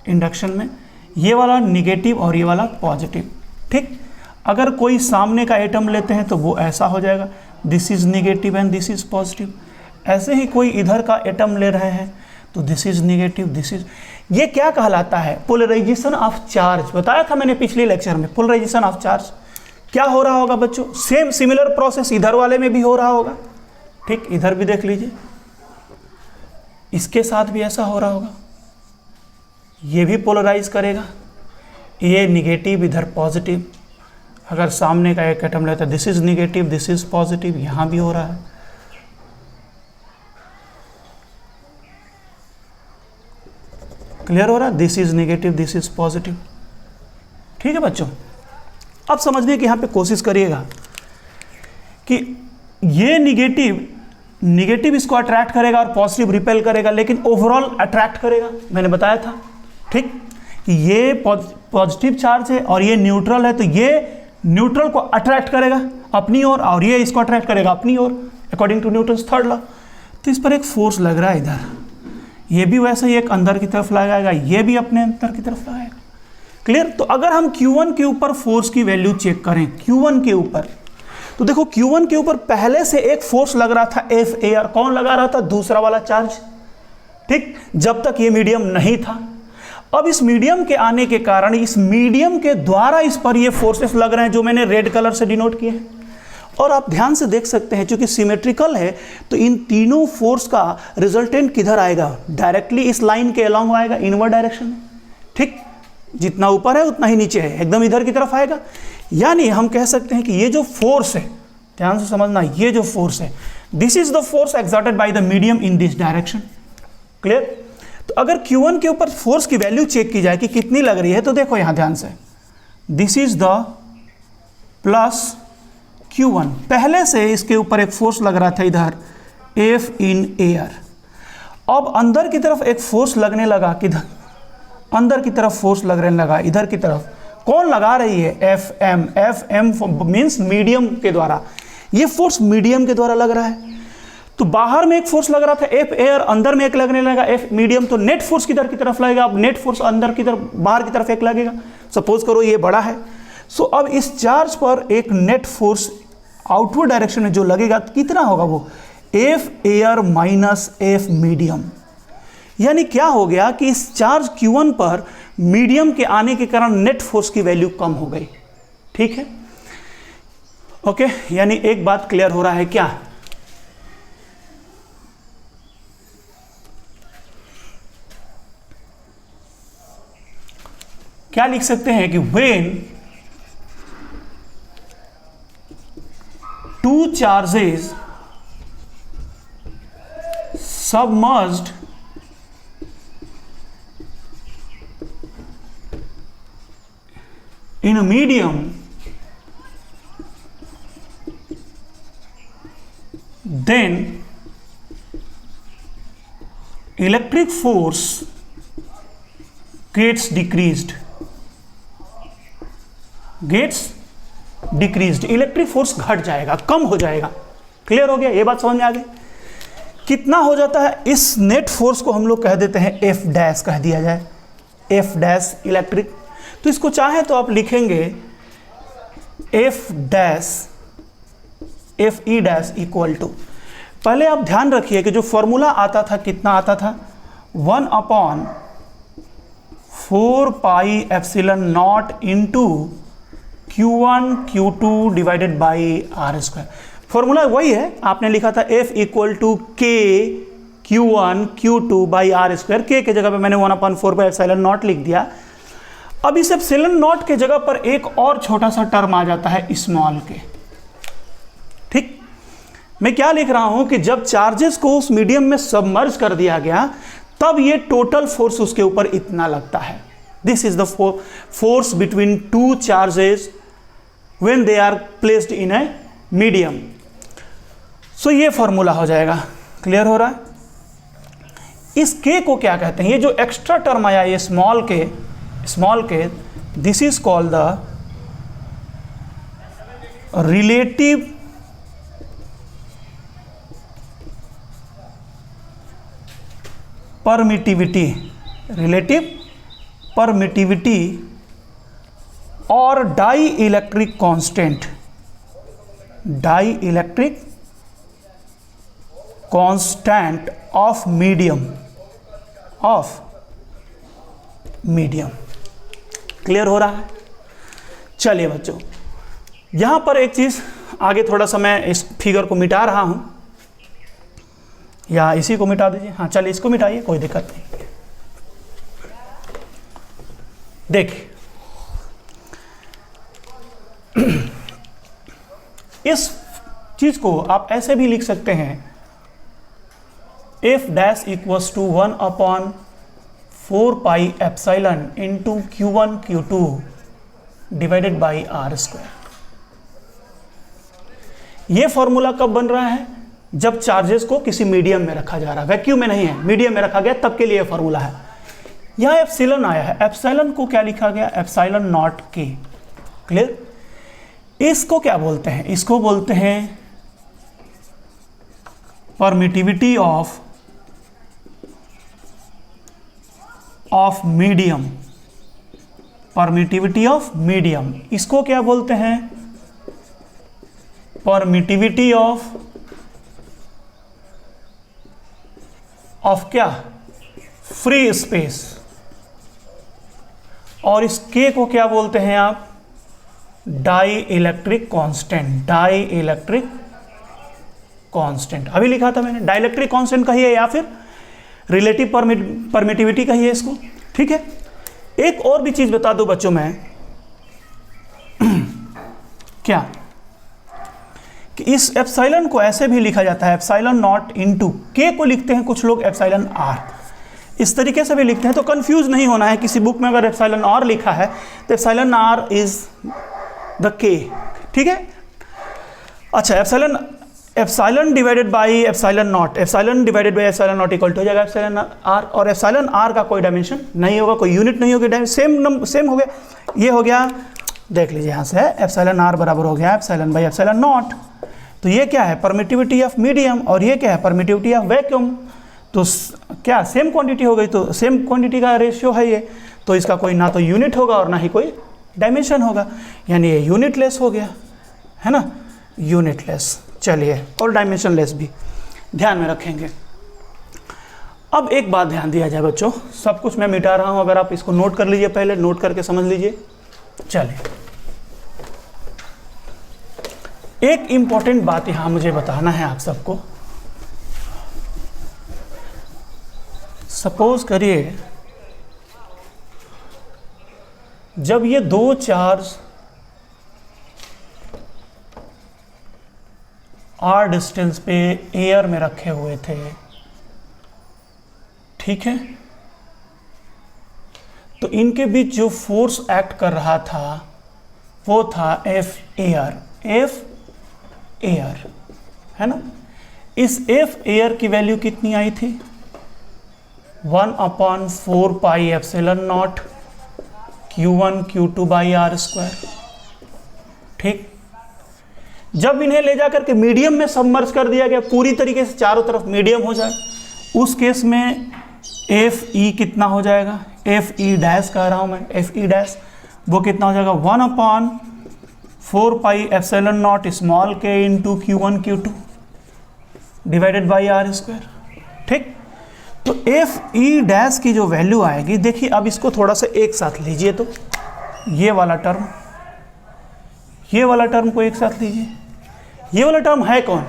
इंडक्शन में, ये वाला निगेटिव और ये वाला पॉजिटिव, ठीक। अगर कोई सामने का एटम लेते हैं तो वो ऐसा हो जाएगा, this is negative and this is positive. ऐसे ही कोई इधर का एटम ले रहे हैं तो this is negative, this is, ये क्या कहलाता है, पोलराइजेशन ऑफ चार्ज। बताया था मैंने पिछले लेक्चर में, पोलराइजेशन ऑफ चार्ज क्या हो रहा होगा बच्चों, सेम सिमिलर प्रोसेस इधर वाले में भी हो रहा होगा, ठीक। इधर भी देख लीजिए, इसके साथ भी ऐसा हो रहा होगा, ये भी पोलराइज करेगा, ये निगेटिव इधर पॉजिटिव। अगर सामने का एक एटम लेता है, this is negative this is positive, यहां भी हो रहा है। क्लियर हो रहा है, this is negative this is positive, ठीक है बच्चों। अब समझने की यहां पे कोशिश करिएगा कि ये निगेटिव इसको अट्रैक्ट करेगा और पॉजिटिव रिपेल करेगा, लेकिन ओवरऑल अट्रैक्ट करेगा। मैंने बताया था, ठीक, कि ये पॉजिटिव चार्ज है और ये न्यूट्रल है, तो ये न्यूट्रल को अट्रैक्ट करेगा अपनी ओर और ये इसको अट्रैक्ट करेगा अपनी ओर, according to Newton's third law. तो इस पर एक फोर्स लग रहा है इधर, ये भी वैसे ही एक अंदर की तरफ लगाएगा, ये भी अपने अंदर की तरफ लगाएगा। क्लियर। तो अगर हम Q1 के ऊपर फोर्स की वैल्यू चेक करें, Q1 के ऊपर, तो देखो Q1 के ऊपर पहले से एक फोर्स लग रहा था F एयर, कौन लगा रहा था, दूसरा वाला चार्ज, ठीक, जब तक ये मीडियम नहीं था। अब इस मीडियम के आने के कारण इस मीडियम के द्वारा इस पर ये फोर्सेस लग रहे हैं जो मैंने रेड कलर से डिनोट किए हैं। और आप ध्यान से देख सकते हैं क्योंकि सिमेट्रिकल है तो इन तीनों फोर्स का रिजल्टेंट किधर आएगा, डायरेक्टली इस लाइन के अलोंग आएगा, इनवर्ड डायरेक्शन में, ठीक। जितना ऊपर है उतना ही नीचे है, एकदम इधर की तरफ आएगा। यानी हम कह सकते हैं कि ये जो फोर्स है, ध्यान से समझना, ये जो फोर्स है, this is the force exerted by the medium in this direction. Clear. तो अगर Q1 के ऊपर फोर्स की वैल्यू चेक की जाए कि कितनी लग रही है, तो देखो यहां ध्यान से, this is the plus Q1, पहले से इसके ऊपर एक फोर्स लग रहा था इधर F इन एयर। अब अंदर की तरफ एक फोर्स लगने लगा, किधर, अंदर की तरफ फोर्स लगने लगा इधर की तरफ, कौन लगा रही है, FM। FM मीन्स मीडियम के द्वारा, ये फोर्स मीडियम के द्वारा लग रहा है। तो बाहर में एक फोर्स लग रहा था F एयर, अंदर में एक लगने लगा F मीडियम, तो नेट फोर्स किधर की तरफ लगेगा, अब नेट फोर्स अंदर की तरफ, बाहर की तरफ एक लगेगा। सपोज करो ये बड़ा है, सो अब इस चार्ज पर एक नेट फोर्स आउटवर्ड डायरेक्शन में जो लगेगा कितना होगा, वो F air minus F medium. यानी क्या हो गया कि इस चार्ज Q1 पर मीडियम के आने के कारण नेट फोर्स की वैल्यू कम हो गई। ठीक है, ओके, यानी एक बात क्लियर हो रहा है क्या? क्या लिख सकते हैं कि when two charges submerged in a medium, then electric force gets decreased. Electric force घट जाएगा, कम हो जाएगा। क्लियर हो गया? ये बात समझ में आ गई? कितना हो जाता है? इस नेट फोर्स को हम लोग कह देते हैं एफ डैश, कह दिया जाए एफ डैश इलेक्ट्रिक। तो इसको चाहे तो आप लिखेंगे F dash, F E dash equal to, पहले आप ध्यान रखिए कि जो फॉर्मूला आता था कितना आता था? 1/4 pi epsilon naught into Q1 Q2 divided by R square. Formula वही है, आपने लिखा था F इक्वल टू के Q1 Q2 by R square. के जगह पे मैंने 1/4 पाई एप्सिलॉन नॉट लिख दिया। अब इस एप्सिलॉन नॉट के जगह पर एक और छोटा सा टर्म आ जाता है स्मॉल के। ठीक, मैं क्या लिख रहा हूं कि जब चार्जेस को उस मीडियम में सबमर्ज कर दिया गया तब ये टोटल फोर्स उसके ऊपर इतना लगता है। This is the force between two charges when they are placed in a medium. So ये फॉर्मूला हो जाएगा। क्लियर हो रहा है? इस के को क्या कहते हैं? ये जो एक्स्ट्रा टर्म आया ये small k, this is called the relative permittivity और dielectric constant of medium. Clear हो रहा है? चलिए बच्चों, यहां पर एक चीज आगे थोड़ा सा मैं इस फिगर को मिटा रहा हूं, या इसी को मिटा दीजिए। हाँ चलिए, इसको मिटाइए, कोई दिक्कत नहीं। देखिए इस चीज को आप ऐसे भी लिख सकते हैं, F dash equals to 1/4 pi epsilon into Q1 Q2 divided by R square. ये फॉर्मूला कब बन रहा है? जब चार्जेस को किसी मीडियम में रखा जा रहा है, वैक्यूम में नहीं है, मीडियम में रखा गया, तब के लिए फॉर्मूला है। यहां एप्सिलॉन आया है, एप्सिलॉन को क्या लिखा गया? Epsilon naught K. क्लियर? इसको क्या बोलते हैं? इसको बोलते हैं permittivity of medium. Permittivity of medium, इसको क्या बोलते हैं? परमिटिविटी ऑफ क्या? Free space. और इस के को क्या बोलते हैं आप? Dielectric constant. अभी लिखा था मैंने, डाइलेक्ट्रिक कांस्टेंट कहिए या फिर रिलेटिव परमिटिविटी कहिए इसको। ठीक है, एक और भी चीज बता दो बच्चों मैं क्या कि इस एप्सिलॉन को ऐसे भी लिखा जाता है, एप्सिलॉन नॉट इंटू के को लिखते हैं कुछ लोग एप्सिलॉन आर, इस तरीके से भी लिखते हैं। तो कंफ्यूज नहीं होना है, किसी बुक में अगर एप्सिलॉन आर लिखा है तो एप्सिलॉन आर इज द के। ठीक है, अच्छा, epsilon divided by epsilon naught, epsilon divided by epsilon naught equal to हो जाएगा एप्सिलॉन आर। और एप्सिलॉन आर का कोई डायमेंशन नहीं होगा, कोई यूनिट नहीं होगी, सेम हो गया। ये हो गया, देख लीजिए यहाँ से, एप्सिलॉन आर बराबर हो गया एप्सिलॉन बाई एप्सिलॉन नॉट। तो ये क्या है? परमिटिविटी ऑफ मीडियम, और ये क्या है? Permittivity of vacuum. तो क्या सेम क्वांटिटी हो गई? तो सेम क्वांटिटी का रेशियो है ये, तो इसका कोई ना तो यूनिट होगा और ना ही कोई डायमेंशन होगा, यानी ये यूनिटलेस हो गया, है ना, यूनिटलेस। चलिए, और डायमेंशनलेस भी ध्यान में रखेंगे। अब एक बात ध्यान दिया जाए बच्चों, सब कुछ मैं मिटा रहा हूं, अगर आप इसको नोट कर लीजिए, पहले नोट करके समझ लीजिए। चलिए, एक इंपॉर्टेंट बात यहां मुझे बताना है आप सबको। सपोज करिए जब ये दो चार्ज आर डिस्टेंस पे एयर में रखे हुए थे, ठीक है, तो इनके बीच जो फोर्स एक्ट कर रहा था वो था एफ एयर, एफ एयर, है ना। इस एफ एयर की वैल्यू कितनी आई थी? 1/4 pi epsilon naught Q1 Q2 by R square, ठीक। जब इन्हें ले जाकर के मीडियम में सबमर्ज कर दिया गया, पूरी तरीके से चारों तरफ मीडियम हो जाए, उस केस में एफ ई कितना हो जाएगा? एफ ई डैश कह रहा हूं मैं, एफ ई डैश वो कितना हो जाएगा? 1/4 pi epsilon naught small K into Q1 Q2 divided by R square, ठीक। तो एफ ई डैश की जो वैल्यू आएगी, देखिए अब इसको थोड़ा सा एक साथ लीजिए, तो ये वाला टर्म, ये वाला टर्म को एक साथ लीजिए। ये वाला टर्म है कौन?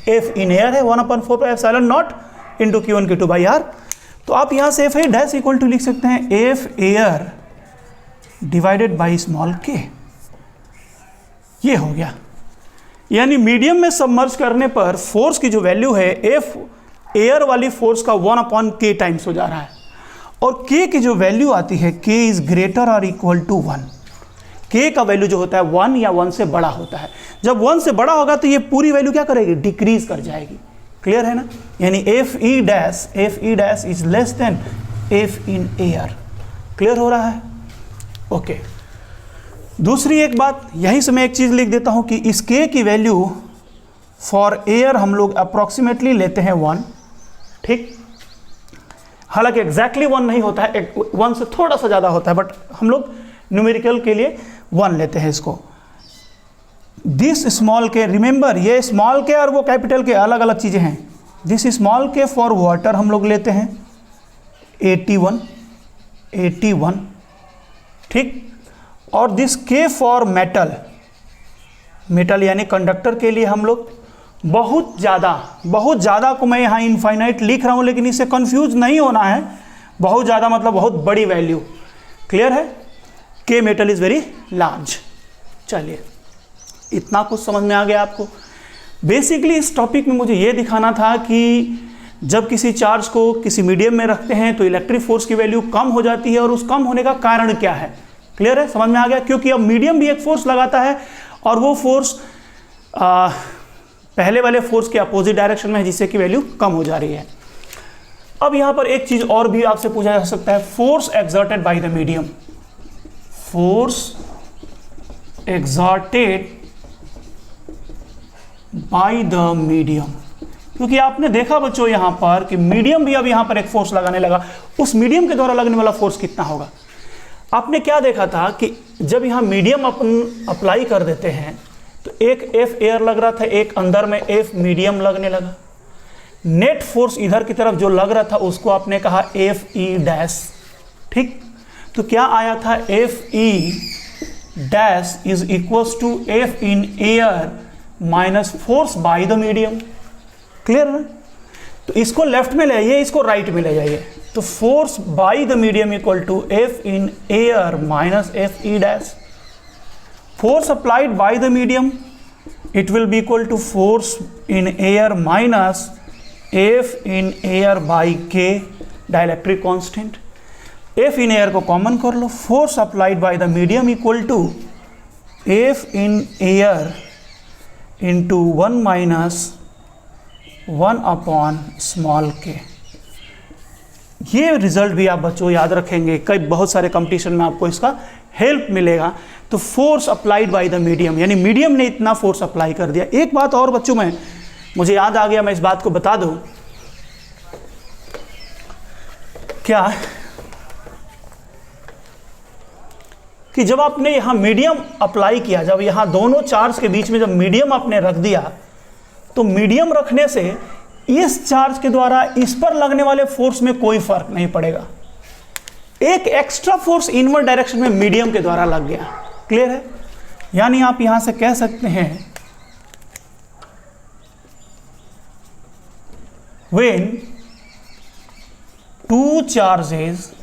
एफ इन एयर है, 1/4 pi epsilon naught into Q1 Q2 by R. तो आप यहां से F E dash equal to लिख सकते हैं F air divided by small K, ये हो गया। यानी मीडियम में सबमर्ज करने पर फोर्स की जो वैल्यू है, एफ एयर वाली फोर्स का 1/k टाइम्स हो जा रहा है, और k की जो वैल्यू आती है, k इज ग्रेटर और इक्वल टू 1। k का वैल्यू जो होता है 1 या 1 से बड़ा होता है। जब 1 से बड़ा होगा तो ये पूरी वैल्यू क्या करेगी? डिक्रीज कर जाएगी। क्लियर है ना? यानी F E dash is less than F in air. Clear हो रहा है? ओके। दूसरी एक बात, यहीं से मैं एक चीज लिख देता हूं कि इस k की वैल्यू फॉर एयर हम लोग अप्रोक्सीमेटली लेते हैं 1, ठीक। हालांकि एग्जैक्टली 1 नहीं होता है, 1 से थोड़ा सा ज़्यादा होता है, बट हम लोग न्यूमेरिकल के लिए 1 लेते हैं इसको। दिस स्मॉल के, रिमेंबर ये स्मॉल के और वो कैपिटल के अलग अलग चीज़ें हैं। दिस स्मॉल के फॉर वाटर हम लोग लेते हैं 81, ठीक। और दिस के फॉर मेटल यानी कंडक्टर के लिए हम लोग बहुत ज़्यादा को मैं यहाँ इनफाइनाइट लिख रहा हूँ, लेकिन इससे कंफ्यूज नहीं होना है। बहुत ज़्यादा मतलब बहुत बड़ी वैल्यू। क्लियर है? के मेटल इज़ वेरी लार्ज। चलिए, इतना कुछ समझ में आ गया आपको। बेसिकली इस टॉपिक में मुझे ये दिखाना था कि जब किसी चार्ज को किसी मीडियम में रखते हैं तो इलेक्ट्रिक फोर्स की वैल्यू कम हो जाती है, और उस कम होने का कारण क्या है। क्लियर है? समझ में आ गया? क्योंकि अब मीडियम भी एक फोर्स लगाता है, और वो फोर्स पहले वाले फोर्स के अपोजिट डायरेक्शन में है, जिससे कि वैल्यू कम हो जा रही है। अब यहां पर एक चीज और भी आपसे पूछा जा सकता है, force exerted by the medium, force exerted by the medium. क्योंकि आपने देखा बच्चों यहां पर कि मीडियम भी अब यहां पर एक फोर्स लगाने लगा। उस मीडियम के द्वारा लगने वाला फोर्स कितना होगा? आपने क्या देखा था कि जब यहां मीडियम अपन अप्लाई कर देते हैं तो एक एफ एयर लग रहा था, एक अंदर में एफ मीडियम लगने लगा। नेट फोर्स इधर की तरफ जो लग रहा था उसको आपने कहा एफ ई डैश, ठीक। तो क्या आया था? F E dash is equals to F in air minus force by the medium. Clear है? तो इसको लेफ्ट में ले जाइए, इसको राइट में ले जाइए। तो force by the medium equal to F in air minus F E dash. Force applied by the medium, it will be equal to force in air minus F in air by K, dielectric constant। F in air को common कर लो, force applied by the medium equal to F in air into 1 minus 1/k। ये result भी आप बच्चों याद रखेंगे, कई बहुत सारे कंपटीशन में आपको इसका हेल्प मिलेगा। तो force applied by the medium, यानी मीडियम ने इतना फोर्स अप्लाई कर दिया। एक बात और बच्चों में मुझे याद आ गया, मैं इस बात को बता दूं, क्या कि जब आपने यहां मीडियम अप्लाई किया, जब यहां दोनों चार्ज के बीच में जब मीडियम आपने रख दिया, तो मीडियम रखने से इस चार्ज के द्वारा इस पर लगने वाले फोर्स में कोई फर्क नहीं पड़ेगा। एक एक्स्ट्रा फोर्स इनवर्ड डायरेक्शन में मीडियम के द्वारा लग गया। क्लियर है? यानी आप यहां से कह सकते हैं when two charges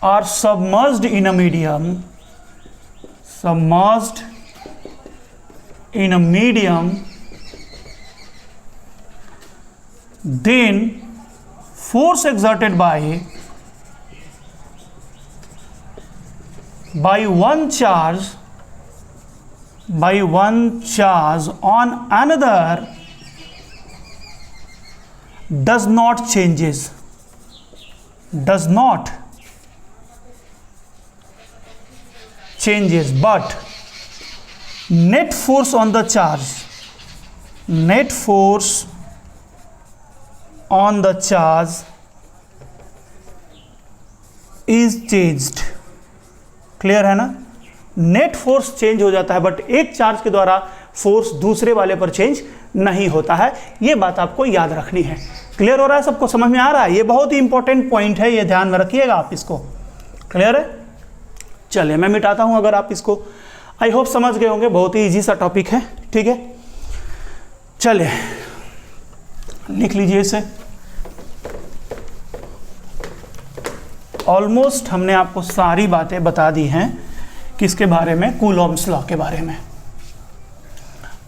are submerged in a medium, then force exerted by one charge on another does not changes, but net force on the charge is changed। Clear है ना? नेट फोर्स चेंज हो जाता है, but एक charge के द्वारा force दूसरे वाले पर चेंज नहीं होता है। ये बात आपको याद रखनी है। क्लियर हो रहा है? सबको समझ में आ रहा है? ये बहुत ही इंपॉर्टेंट पॉइंट है, ये ध्यान में रखिएगा आप इसको। क्लियर है? चलिए मैं मिटाता हूं अगर आप इसको, आई होप समझ गए होंगे। बहुत ही इजी सा टॉपिक है। ठीक है, चलिए लिख लीजिए इसे। ऑलमोस्ट हमने आपको सारी बातें बता दी हैं किसके बारे में, कूलॉम्स लॉ के बारे में।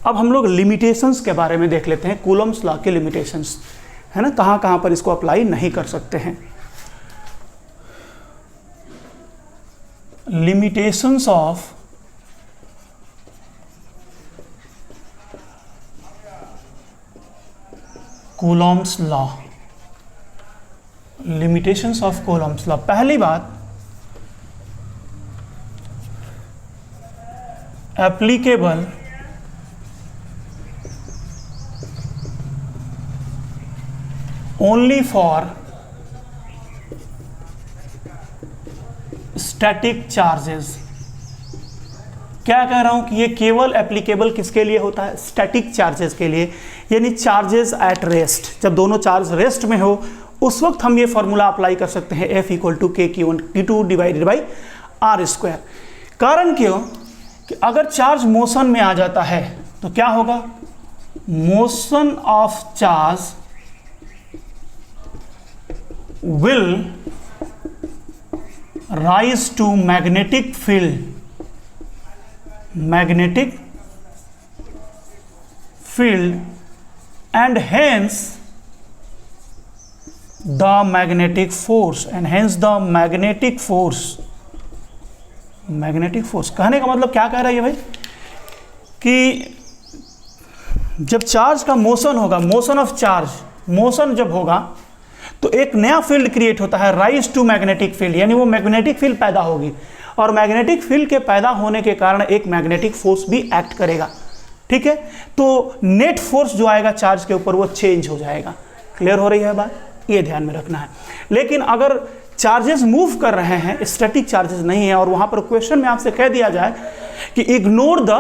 अब हम लोग लिमिटेशंस के बारे में देख लेते हैं। कूलॉम्स लॉ के लिमिटेशंस है ना, कहां कहां पर इसको अप्लाई नहीं कर सकते हैं। Limitations of Coulomb's law, limitations of Coulomb's law. पहली बात, applicable only for static charges. क्या कह रहा हूं कि ये केवल एप्लीकेबल किसके लिए होता है? स्टैटिक चार्जेस के लिए, यानी चार्जेस एट रेस्ट। जब दोनों चार्ज रेस्ट में हो उस वक्त हम ये फॉर्मूला अप्लाई कर सकते हैं, F = k/q1q2 divided by r²। कारण क्यों? कि अगर चार्ज मोशन में आ जाता है तो क्या होगा? Motion of charge will rise to magnetic field, and hence the magnetic force, magnetic force. कहने का मतलब क्या कह रहा है भाई कि जब चार्ज का मोशन होगा, मोशन ऑफ चार्ज, मोशन जब होगा तो एक नया फील्ड क्रिएट होता है, राइज टू मैग्नेटिक फील्ड, यानी वो मैग्नेटिक फील्ड पैदा होगी और मैग्नेटिक फील्ड के पैदा होने के कारण एक मैग्नेटिक फोर्स भी एक्ट करेगा। ठीक है, तो नेट फोर्स जो आएगा चार्ज के ऊपर वो चेंज हो जाएगा। क्लियर हो रही है बात? ये ध्यान में रखना है। लेकिन अगर चार्जेस मूव कर रहे हैं, स्टैटिक चार्जेस नहीं है, और वहां पर क्वेश्चन में आपसे कह दिया जाए कि ignore the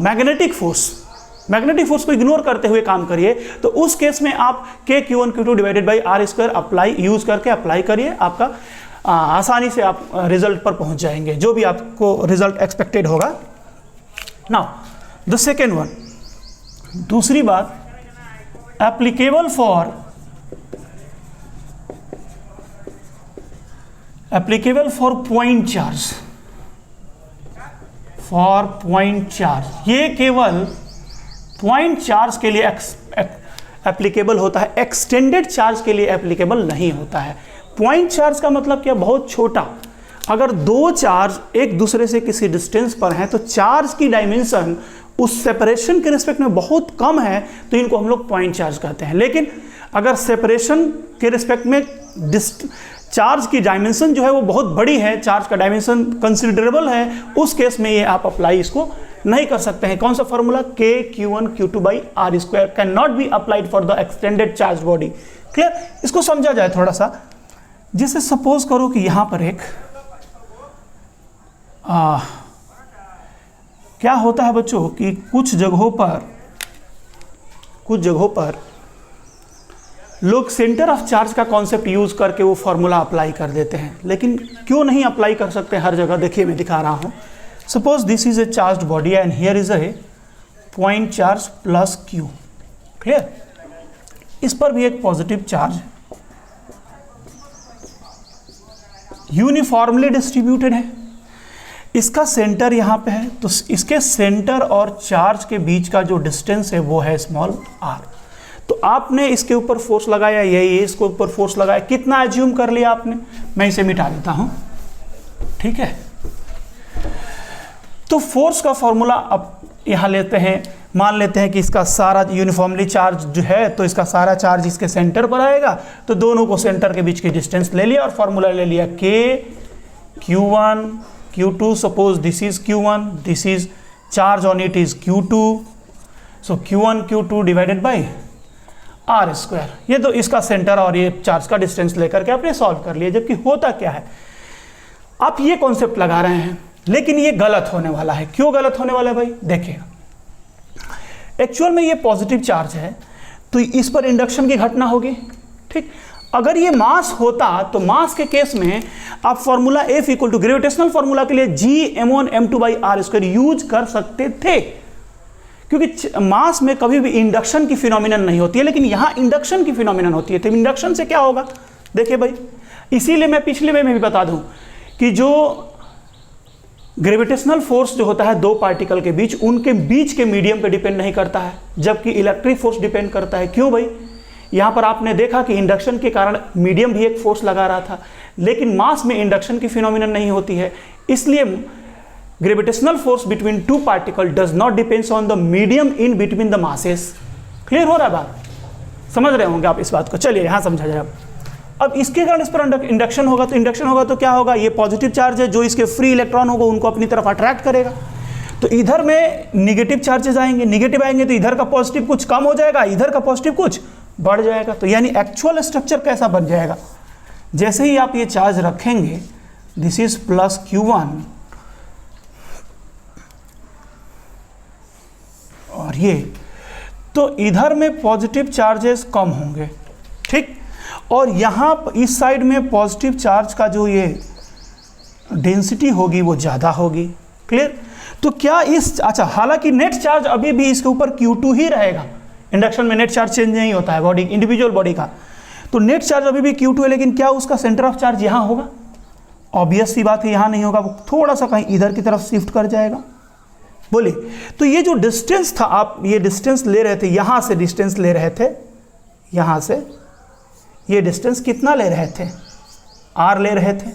magnetic force, magnetic force को इग्नोर करते हुए काम करिए, तो उस केस में आप k/q1q2 divided by r² apply use करके अप्लाई करिए। आपका आसानी से आप रिजल्ट पर पहुंच जाएंगे, जो भी आपको रिजल्ट एक्सपेक्टेड होगा। नाउ द सेकेंड वन, दूसरी बात, एप्लीकेबल फॉर पॉइंट चार्ज, ये केवल पॉइंट चार्ज के लिए एप्लीकेबल होता है, एक्सटेंडेड चार्ज के लिए एप्लीकेबल नहीं होता है। पॉइंट चार्ज का मतलब क्या? बहुत छोटा। अगर दो चार्ज एक दूसरे से किसी डिस्टेंस पर हैं तो चार्ज की डायमेंशन उस सेपरेशन के रिस्पेक्ट में बहुत कम है, तो इनको हम लोग पॉइंट चार्ज कहते हैं। लेकिन अगर सेपरेशन के रिस्पेक्ट में चार्ज की डायमेंशन जो है वो बहुत बड़ी है, चार्ज का डायमेंशन कंसिडरेबल है, उस केस में ये आप अप्लाई इसको नहीं कर सकते हैं। कौन सा formula? k/q1q2/r² can not be applied for the extended charge body. Clear? इसको समझा जाए थोड़ा सा। जैसे सपोज करो कि यहां पर एक क्या होता है बच्चों कि कुछ जगहों पर कुछ जगहों पर लोग सेंटर ऑफ चार्ज का कॉन्सेप्ट यूज करके वो फॉर्मूला अप्लाई कर देते हैं, लेकिन क्यों नहीं अप्लाई कर सकते हर जगह? देखिए मैं दिखा रहा हूँ। Suppose this is a charge body and here is a point charge plus Q. Clear? इस पर भी एक पॉजिटिव चार्ज है, यूनिफॉर्मली डिस्ट्रीब्यूटेड है, इसका सेंटर यहाँ पे है, तो इसके सेंटर और चार्ज के बीच का जो डिस्टेंस है वो है स्मॉल r। तो आपने इसके ऊपर फोर्स लगाया, ये इसके ऊपर फोर्स लगाया, कितना एज्यूम कर लिया आपने? मैं इसे मिटा देता हूं, ठीक है। तो फोर्स का फॉर्मूला अब यहां लेते हैं, मान लेते हैं कि इसका सारा यूनिफॉर्मली चार्ज जो है, तो इसका सारा चार्ज इसके सेंटर पर आएगा, तो दोनों को सेंटर के बीच की डिस्टेंस ले लिया और फॉर्मूला ले लिया k q1 q2। Suppose this is q1, this is charge on it is q2, so q1 q2 divided by R square. ये तो इसका सेंटर और ये चार्ज का डिस्टेंस लेकर के आपने सॉल्व कर लिया। जबकि होता क्या है, आप ये कॉन्सेप्ट लगा रहे हैं, लेकिन ये गलत होने वाला है। क्यों गलत होने वाला है भाई? देखिए, एक्चुअल में ये पॉजिटिव चार्ज है, तो इस पर इंडक्शन की घटना होगी, ठीक। अगर ये मास होता तो मास के केस में आप formula F equal to gravitational formula के लिए G m1m2/r² यूज कर सकते थे, क्योंकि मास में कभी भी इंडक्शन की फिनोमिनन नहीं होती है, लेकिन यहां इंडक्शन की फिनोमिनन होती है। तो इंडक्शन से क्या होगा? देखिए भाई, इसीलिए मैं पिछले में भी बता दूं कि जो ग्रेविटेशनल फोर्स जो होता है दो पार्टिकल के बीच, उनके बीच के मीडियम पे डिपेंड नहीं करता है, जबकि इलेक्ट्रिक फोर्स डिपेंड करता है। क्यों भाई? यहां पर आपने देखा कि इंडक्शन के कारण मीडियम भी एक फोर्स लगा रहा था, लेकिन मास में इंडक्शन की फिनोमिनन नहीं होती है, इसलिए gravitational force between to particle does not depends on the medium in between the masses. Clear हो रहा है बात? समझ रहे होंगे आप इस बात को। चलिए यहां समझा जाए। अब इसके कारण इस पर इंडक्शन होगा, तो इंडक्शन होगा तो क्या होगा? ये पॉजिटिव चार्ज है, जो इसके फ्री इलेक्ट्रॉन होगा उनको अपनी तरफ अट्रैक्ट करेगा। तो इधर में निगेटिव चार्जेस आएंगे, निगेटिव आएंगे तो इधर का पॉजिटिव कुछ कम हो जाएगा, इधर का पॉजिटिव कुछ बढ़ जाएगा। तो यानी एक्चुअल स्ट्रक्चर कैसा बन जाएगा? जैसे ही आप ये चार्ज रखेंगे, दिस इज प्लस Q1 और ये, तो इधर में पॉजिटिव चार्जेस कम होंगे, ठीक। और यहाँ इस साइड में पॉजिटिव चार्ज का जो ये डेंसिटी होगी वो ज़्यादा होगी। क्लियर? तो क्या इस, अच्छा, हालांकि नेट चार्ज अभी भी इसके ऊपर Q2 ही रहेगा। इंडक्शन में नेट चार्ज चेंज नहीं होता है बॉडी, इंडिविजुअल बॉडी का, तो नेट चार्ज अभी भी Q2 है, लेकिन क्या उसका सेंटर ऑफ चार्ज यहाँ होगा? ऑब्वियस सी बात है, यहाँ नहीं होगा, वो थोड़ा सा कहीं इधर की तरफ शिफ्ट कर जाएगा। बोलिए, तो ये जो डिस्टेंस था, आप ये डिस्टेंस ले रहे थे, यहाँ से डिस्टेंस ले रहे थे, यहाँ से ये डिस्टेंस कितना ले रहे थे? R ले रहे थे,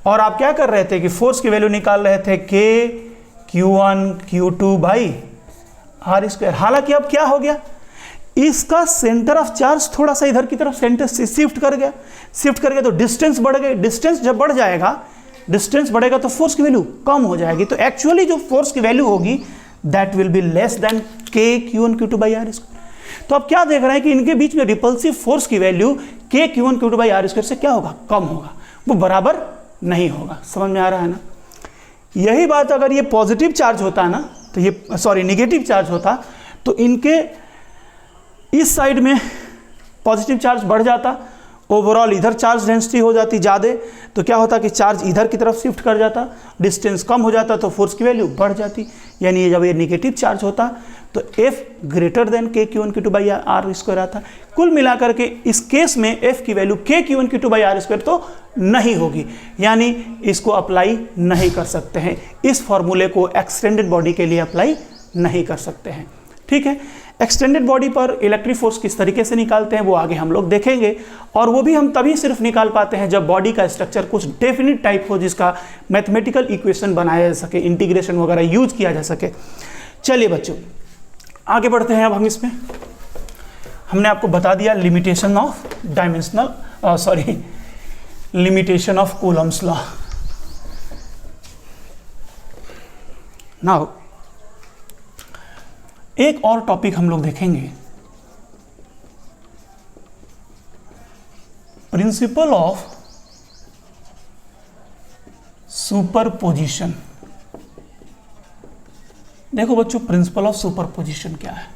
और आप क्या कर रहे थे कि फोर्स की वैल्यू निकाल रहे थे K Q1 Q2 by R²। हालांकि अब क्या हो गया, इसका सेंटर ऑफ चार्ज थोड़ा सा इधर की तरफ सेंटर से शिफ्ट कर गया, तो डिस्टेंस बढ़ गई। डिस्टेंस जब बढ़ जाएगा, डिस्टेंस बढ़ेगा तो फोर्स की वैल्यू कम हो जाएगी। तो एक्चुअली जो फोर्स की वैल्यू होगी that will be less than K Q1 Q2 by R²। तो आप क्या देख रहे हैं कि इनके बीच में रिपल्सिव फोर्स की value K Q1 Q2 by R² से क्या होगा? कम होगा, वो बराबर नहीं होगा। समझ में आ रहा है ना? यही बात अगर ये पॉजिटिव चार्ज होता ना, तो ये सॉरी निगेटिव चार्ज होता, तो इनके इस साइड में पॉजिटिव चार्ज बढ़ जाता, ओवरऑल इधर चार्ज डेंसिटी हो जाती ज़्यादा, तो क्या होता कि चार्ज इधर की तरफ शिफ्ट कर जाता, डिस्टेंस कम हो जाता, तो फोर्स की वैल्यू बढ़ जाती। यानी जब ये निगेटिव चार्ज होता तो F greater than K Q1 Q2 by R² आता। कुल मिलाकर के इस केस में F की value K Q1 Q2 by R² तो नहीं होगी, यानी इसको अप्लाई नहीं कर सकते हैं, इस फॉर्मूले को एक्सटेंडेड बॉडी के लिए अप्लाई नहीं कर सकते हैं। ठीक है, एक्सटेंडेड बॉडी पर इलेक्ट्रिक फोर्स किस तरीके से निकालते हैं वो आगे हम लोग देखेंगे, और वो भी हम तभी सिर्फ निकाल पाते हैं जब बॉडी का स्ट्रक्चर कुछ डेफिनिट टाइप हो, जिसका मैथमेटिकल इक्वेशन बनाया जा सके, इंटीग्रेशन वगैरह यूज किया जा सके। चलिए बच्चों आगे बढ़ते हैं। अब हम इसमें हमने आपको बता दिया limitation of limitation of Coulomb's law. Now एक और टॉपिक हम लोग देखेंगे, प्रिंसिपल ऑफ सुपरपोजिशन। देखो बच्चों, प्रिंसिपल ऑफ सुपरपोजिशन क्या है?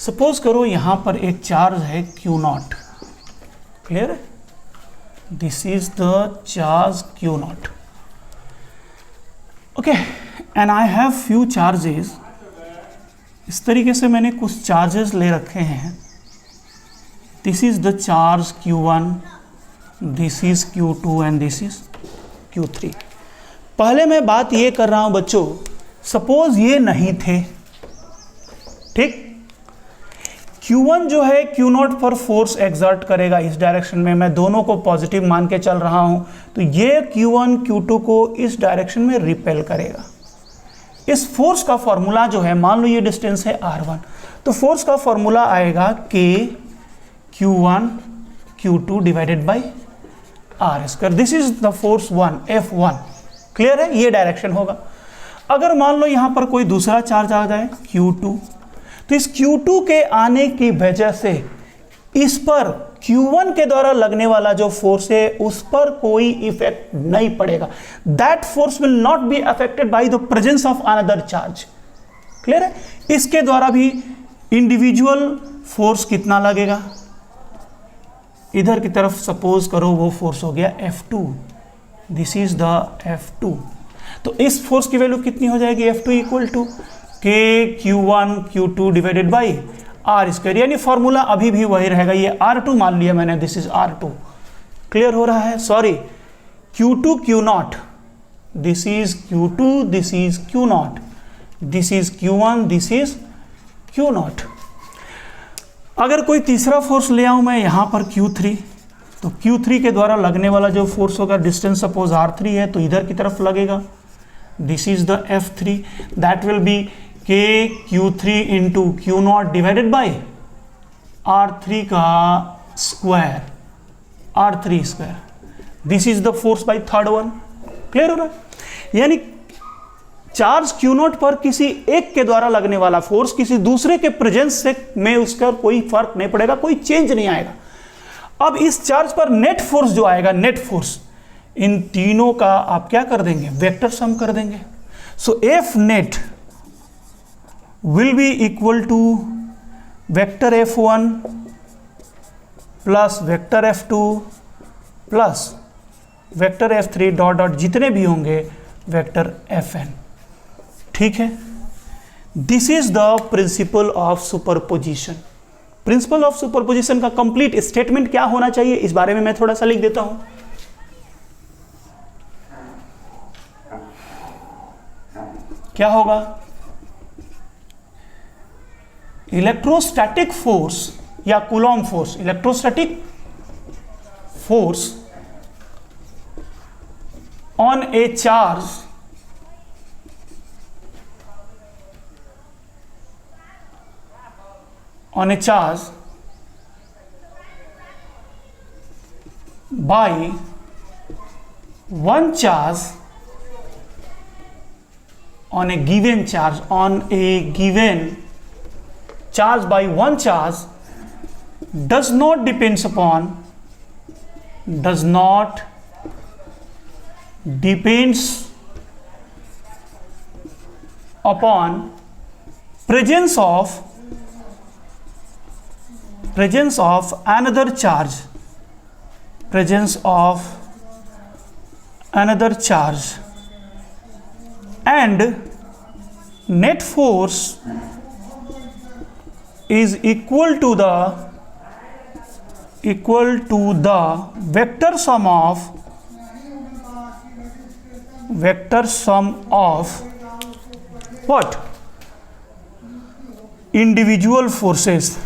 सपोज करो यहां पर एक चार्ज है Q0, क्लियर है, this is the charge Q0, okay, and I have few charges. इस तरीके से मैंने कुछ चार्जेस ले रखे हैं। This is the charge Q1, this is Q2 and this is Q3। पहले मैं बात ये कर रहा हूं बच्चों, सपोज ये नहीं थे, ठीक, Q1 जो है Q0 पर फोर्स एक्सर्ट करेगा इस डायरेक्शन में, मैं दोनों को पॉजिटिव मान के चल रहा हूं, तो ये Q1 Q2 को इस डायरेक्शन में रिपेल करेगा। इस फोर्स का फॉर्मूला जो है, मान लो ये डिस्टेंस है R1, तो फोर्स का फॉर्मूला आएगा K Q1 Q2 divided by R square. This is the force 1 F1, clear है, ये डायरेक्शन होगा। अगर मान लो यहां पर कोई दूसरा चार्ज आ जाए Q2, तो इस Q2 के आने की वजह से इस पर Q1 के द्वारा लगने वाला जो फोर्स है उस पर कोई इफेक्ट नहीं पड़ेगा। That force will not be affected by the presence of another charge, clear है। इसके द्वारा भी इंडिविजुअल फोर्स कितना लगेगा, इधर की तरफ सपोज करो वो फोर्स हो गया F2, this is the F2, तो इस फोर्स की वैल्यू कितनी हो जाएगी, F2 equal to K Q1 Q2 divided by R square, यानी फॉर्मूला अभी भी वही रहेगा। ये R2 मान लिया मैंने, दिस इज R2, क्लियर हो रहा है, sorry Q2 Q0, this is Q2, this is Q0, this is Q1, this is Q0। अगर कोई तीसरा फोर्स ले आऊं मैं यहां पर Q3, तो Q3 के द्वारा लगने वाला जो फोर्स होगा, डिस्टेंस सपोज R3 है तो इधर की तरफ लगेगा, this is the F3, that will B K Q3 into Q0 divided by R3 का square, R3 square, this is the force by third one, clear हो रहा है। यानी चार्ज Q0 पर किसी एक के द्वारा लगने वाला फोर्स किसी दूसरे के प्रेजेंस से में उसका कोई फर्क नहीं पड़ेगा, कोई चेंज नहीं आएगा। अब इस चार्ज पर नेट फोर्स जो आएगा, नेट फोर्स, इन तीनों का आप क्या कर देंगे, वेक्टर सम कर देंगे। So F net will be equal to vector F1 plus vector F2 plus vector F3 dot dot जितने भी होंगे वेक्टर Fn, ठीक है। This is the principle of superposition. Principle of superposition का कंप्लीट स्टेटमेंट क्या होना चाहिए, इस बारे में मैं थोड़ा सा लिख देता हूं। क्या होगा, इलेक्ट्रोस्टैटिक फोर्स या Coulomb force, electrostatic force on A charge by one charge on a given charge by one charge does not depends upon presence of another charge, and net force is equal to the vector sum of what, individual forces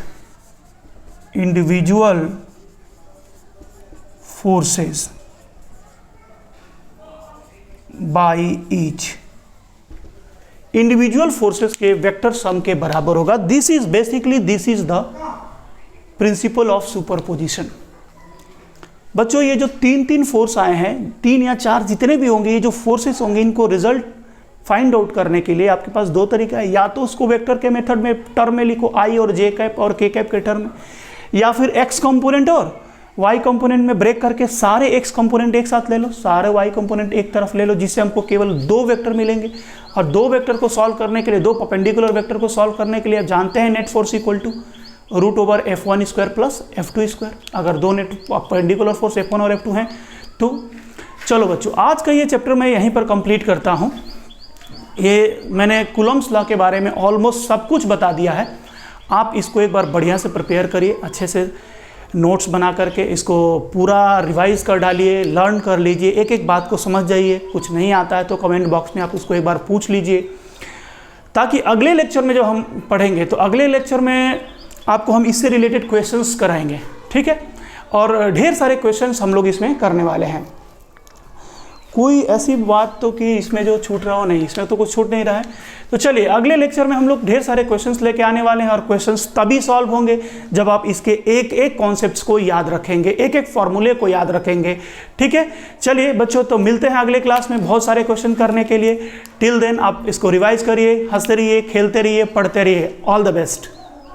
by each, individual forces के vector sum के बराबर होगा। This is the principle of superposition. बच्चों ये जो तीन force आए हैं, 3 या 4 जितने भी होंगे, ये जो फोर्सेस होंगे, इनको रिजल्ट फाइंड आउट करने के लिए आपके पास 2 तरीका है। या तो उसको वेक्टर के मेथड में टर्म में लिखो, आई और जे कैप और के कैप के टर्म में, या फिर एक्स कंपोनेंट और y कंपोनेंट में ब्रेक करके सारे x कंपोनेंट एक साथ ले लो, सारे y कंपोनेंट एक तरफ ले लो, जिससे हमको केवल 2 वेक्टर मिलेंगे। और 2 वेक्टर को सॉल्व करने के लिए, 2 परपेंडिकुलर वेक्टर को सॉल्व करने के लिए आप जानते हैं net force equal to √f1 square plus f2 square. अगर 2 नेट परपेंडिकुलर फोर्स f1 और f2 हैं तो चलो बच्चों, आज का ये चैप्टर मैं यहीं पर कंप्लीट करता हूँ। ये मैंने कूलम्ब्स लॉ के बारे में ऑलमोस्ट सब कुछ बता दिया है। आप इसको एक बार बढ़िया से प्रिपेयर करिए, अच्छे से नोट्स बना करके इसको पूरा रिवाइज कर डालिए, लर्न कर लीजिए, एक एक बात को समझ जाइए। कुछ नहीं आता है तो कमेंट बॉक्स में आप उसको एक बार पूछ लीजिए, ताकि अगले लेक्चर में जो हम पढ़ेंगे तो अगले लेक्चर में आपको हम इससे रिलेटेड क्वेश्चंस कराएंगे, ठीक है। और ढेर सारे क्वेश्चंस हम लोग इसमें करने वाले हैं। कोई ऐसी बात तो कि इसमें जो छूट रहा हो, नहीं, इसमें तो कुछ छूट नहीं रहा है। तो चलिए अगले लेक्चर में हम लोग ढेर सारे क्वेश्चंस लेके आने वाले हैं, और क्वेश्चंस तभी सॉल्व होंगे जब आप इसके एक एक कॉन्सेप्ट्स को याद रखेंगे, एक एक फॉर्मूले को याद रखेंगे, ठीक है। चलिए बच्चों, तो मिलते हैं अगले क्लास में बहुत सारे क्वेश्चन करने के लिए। टिल देन आप इसको रिवाइज करिए, हंसते रहिए, खेलते रहिए, पढ़ते रहिए। All the best.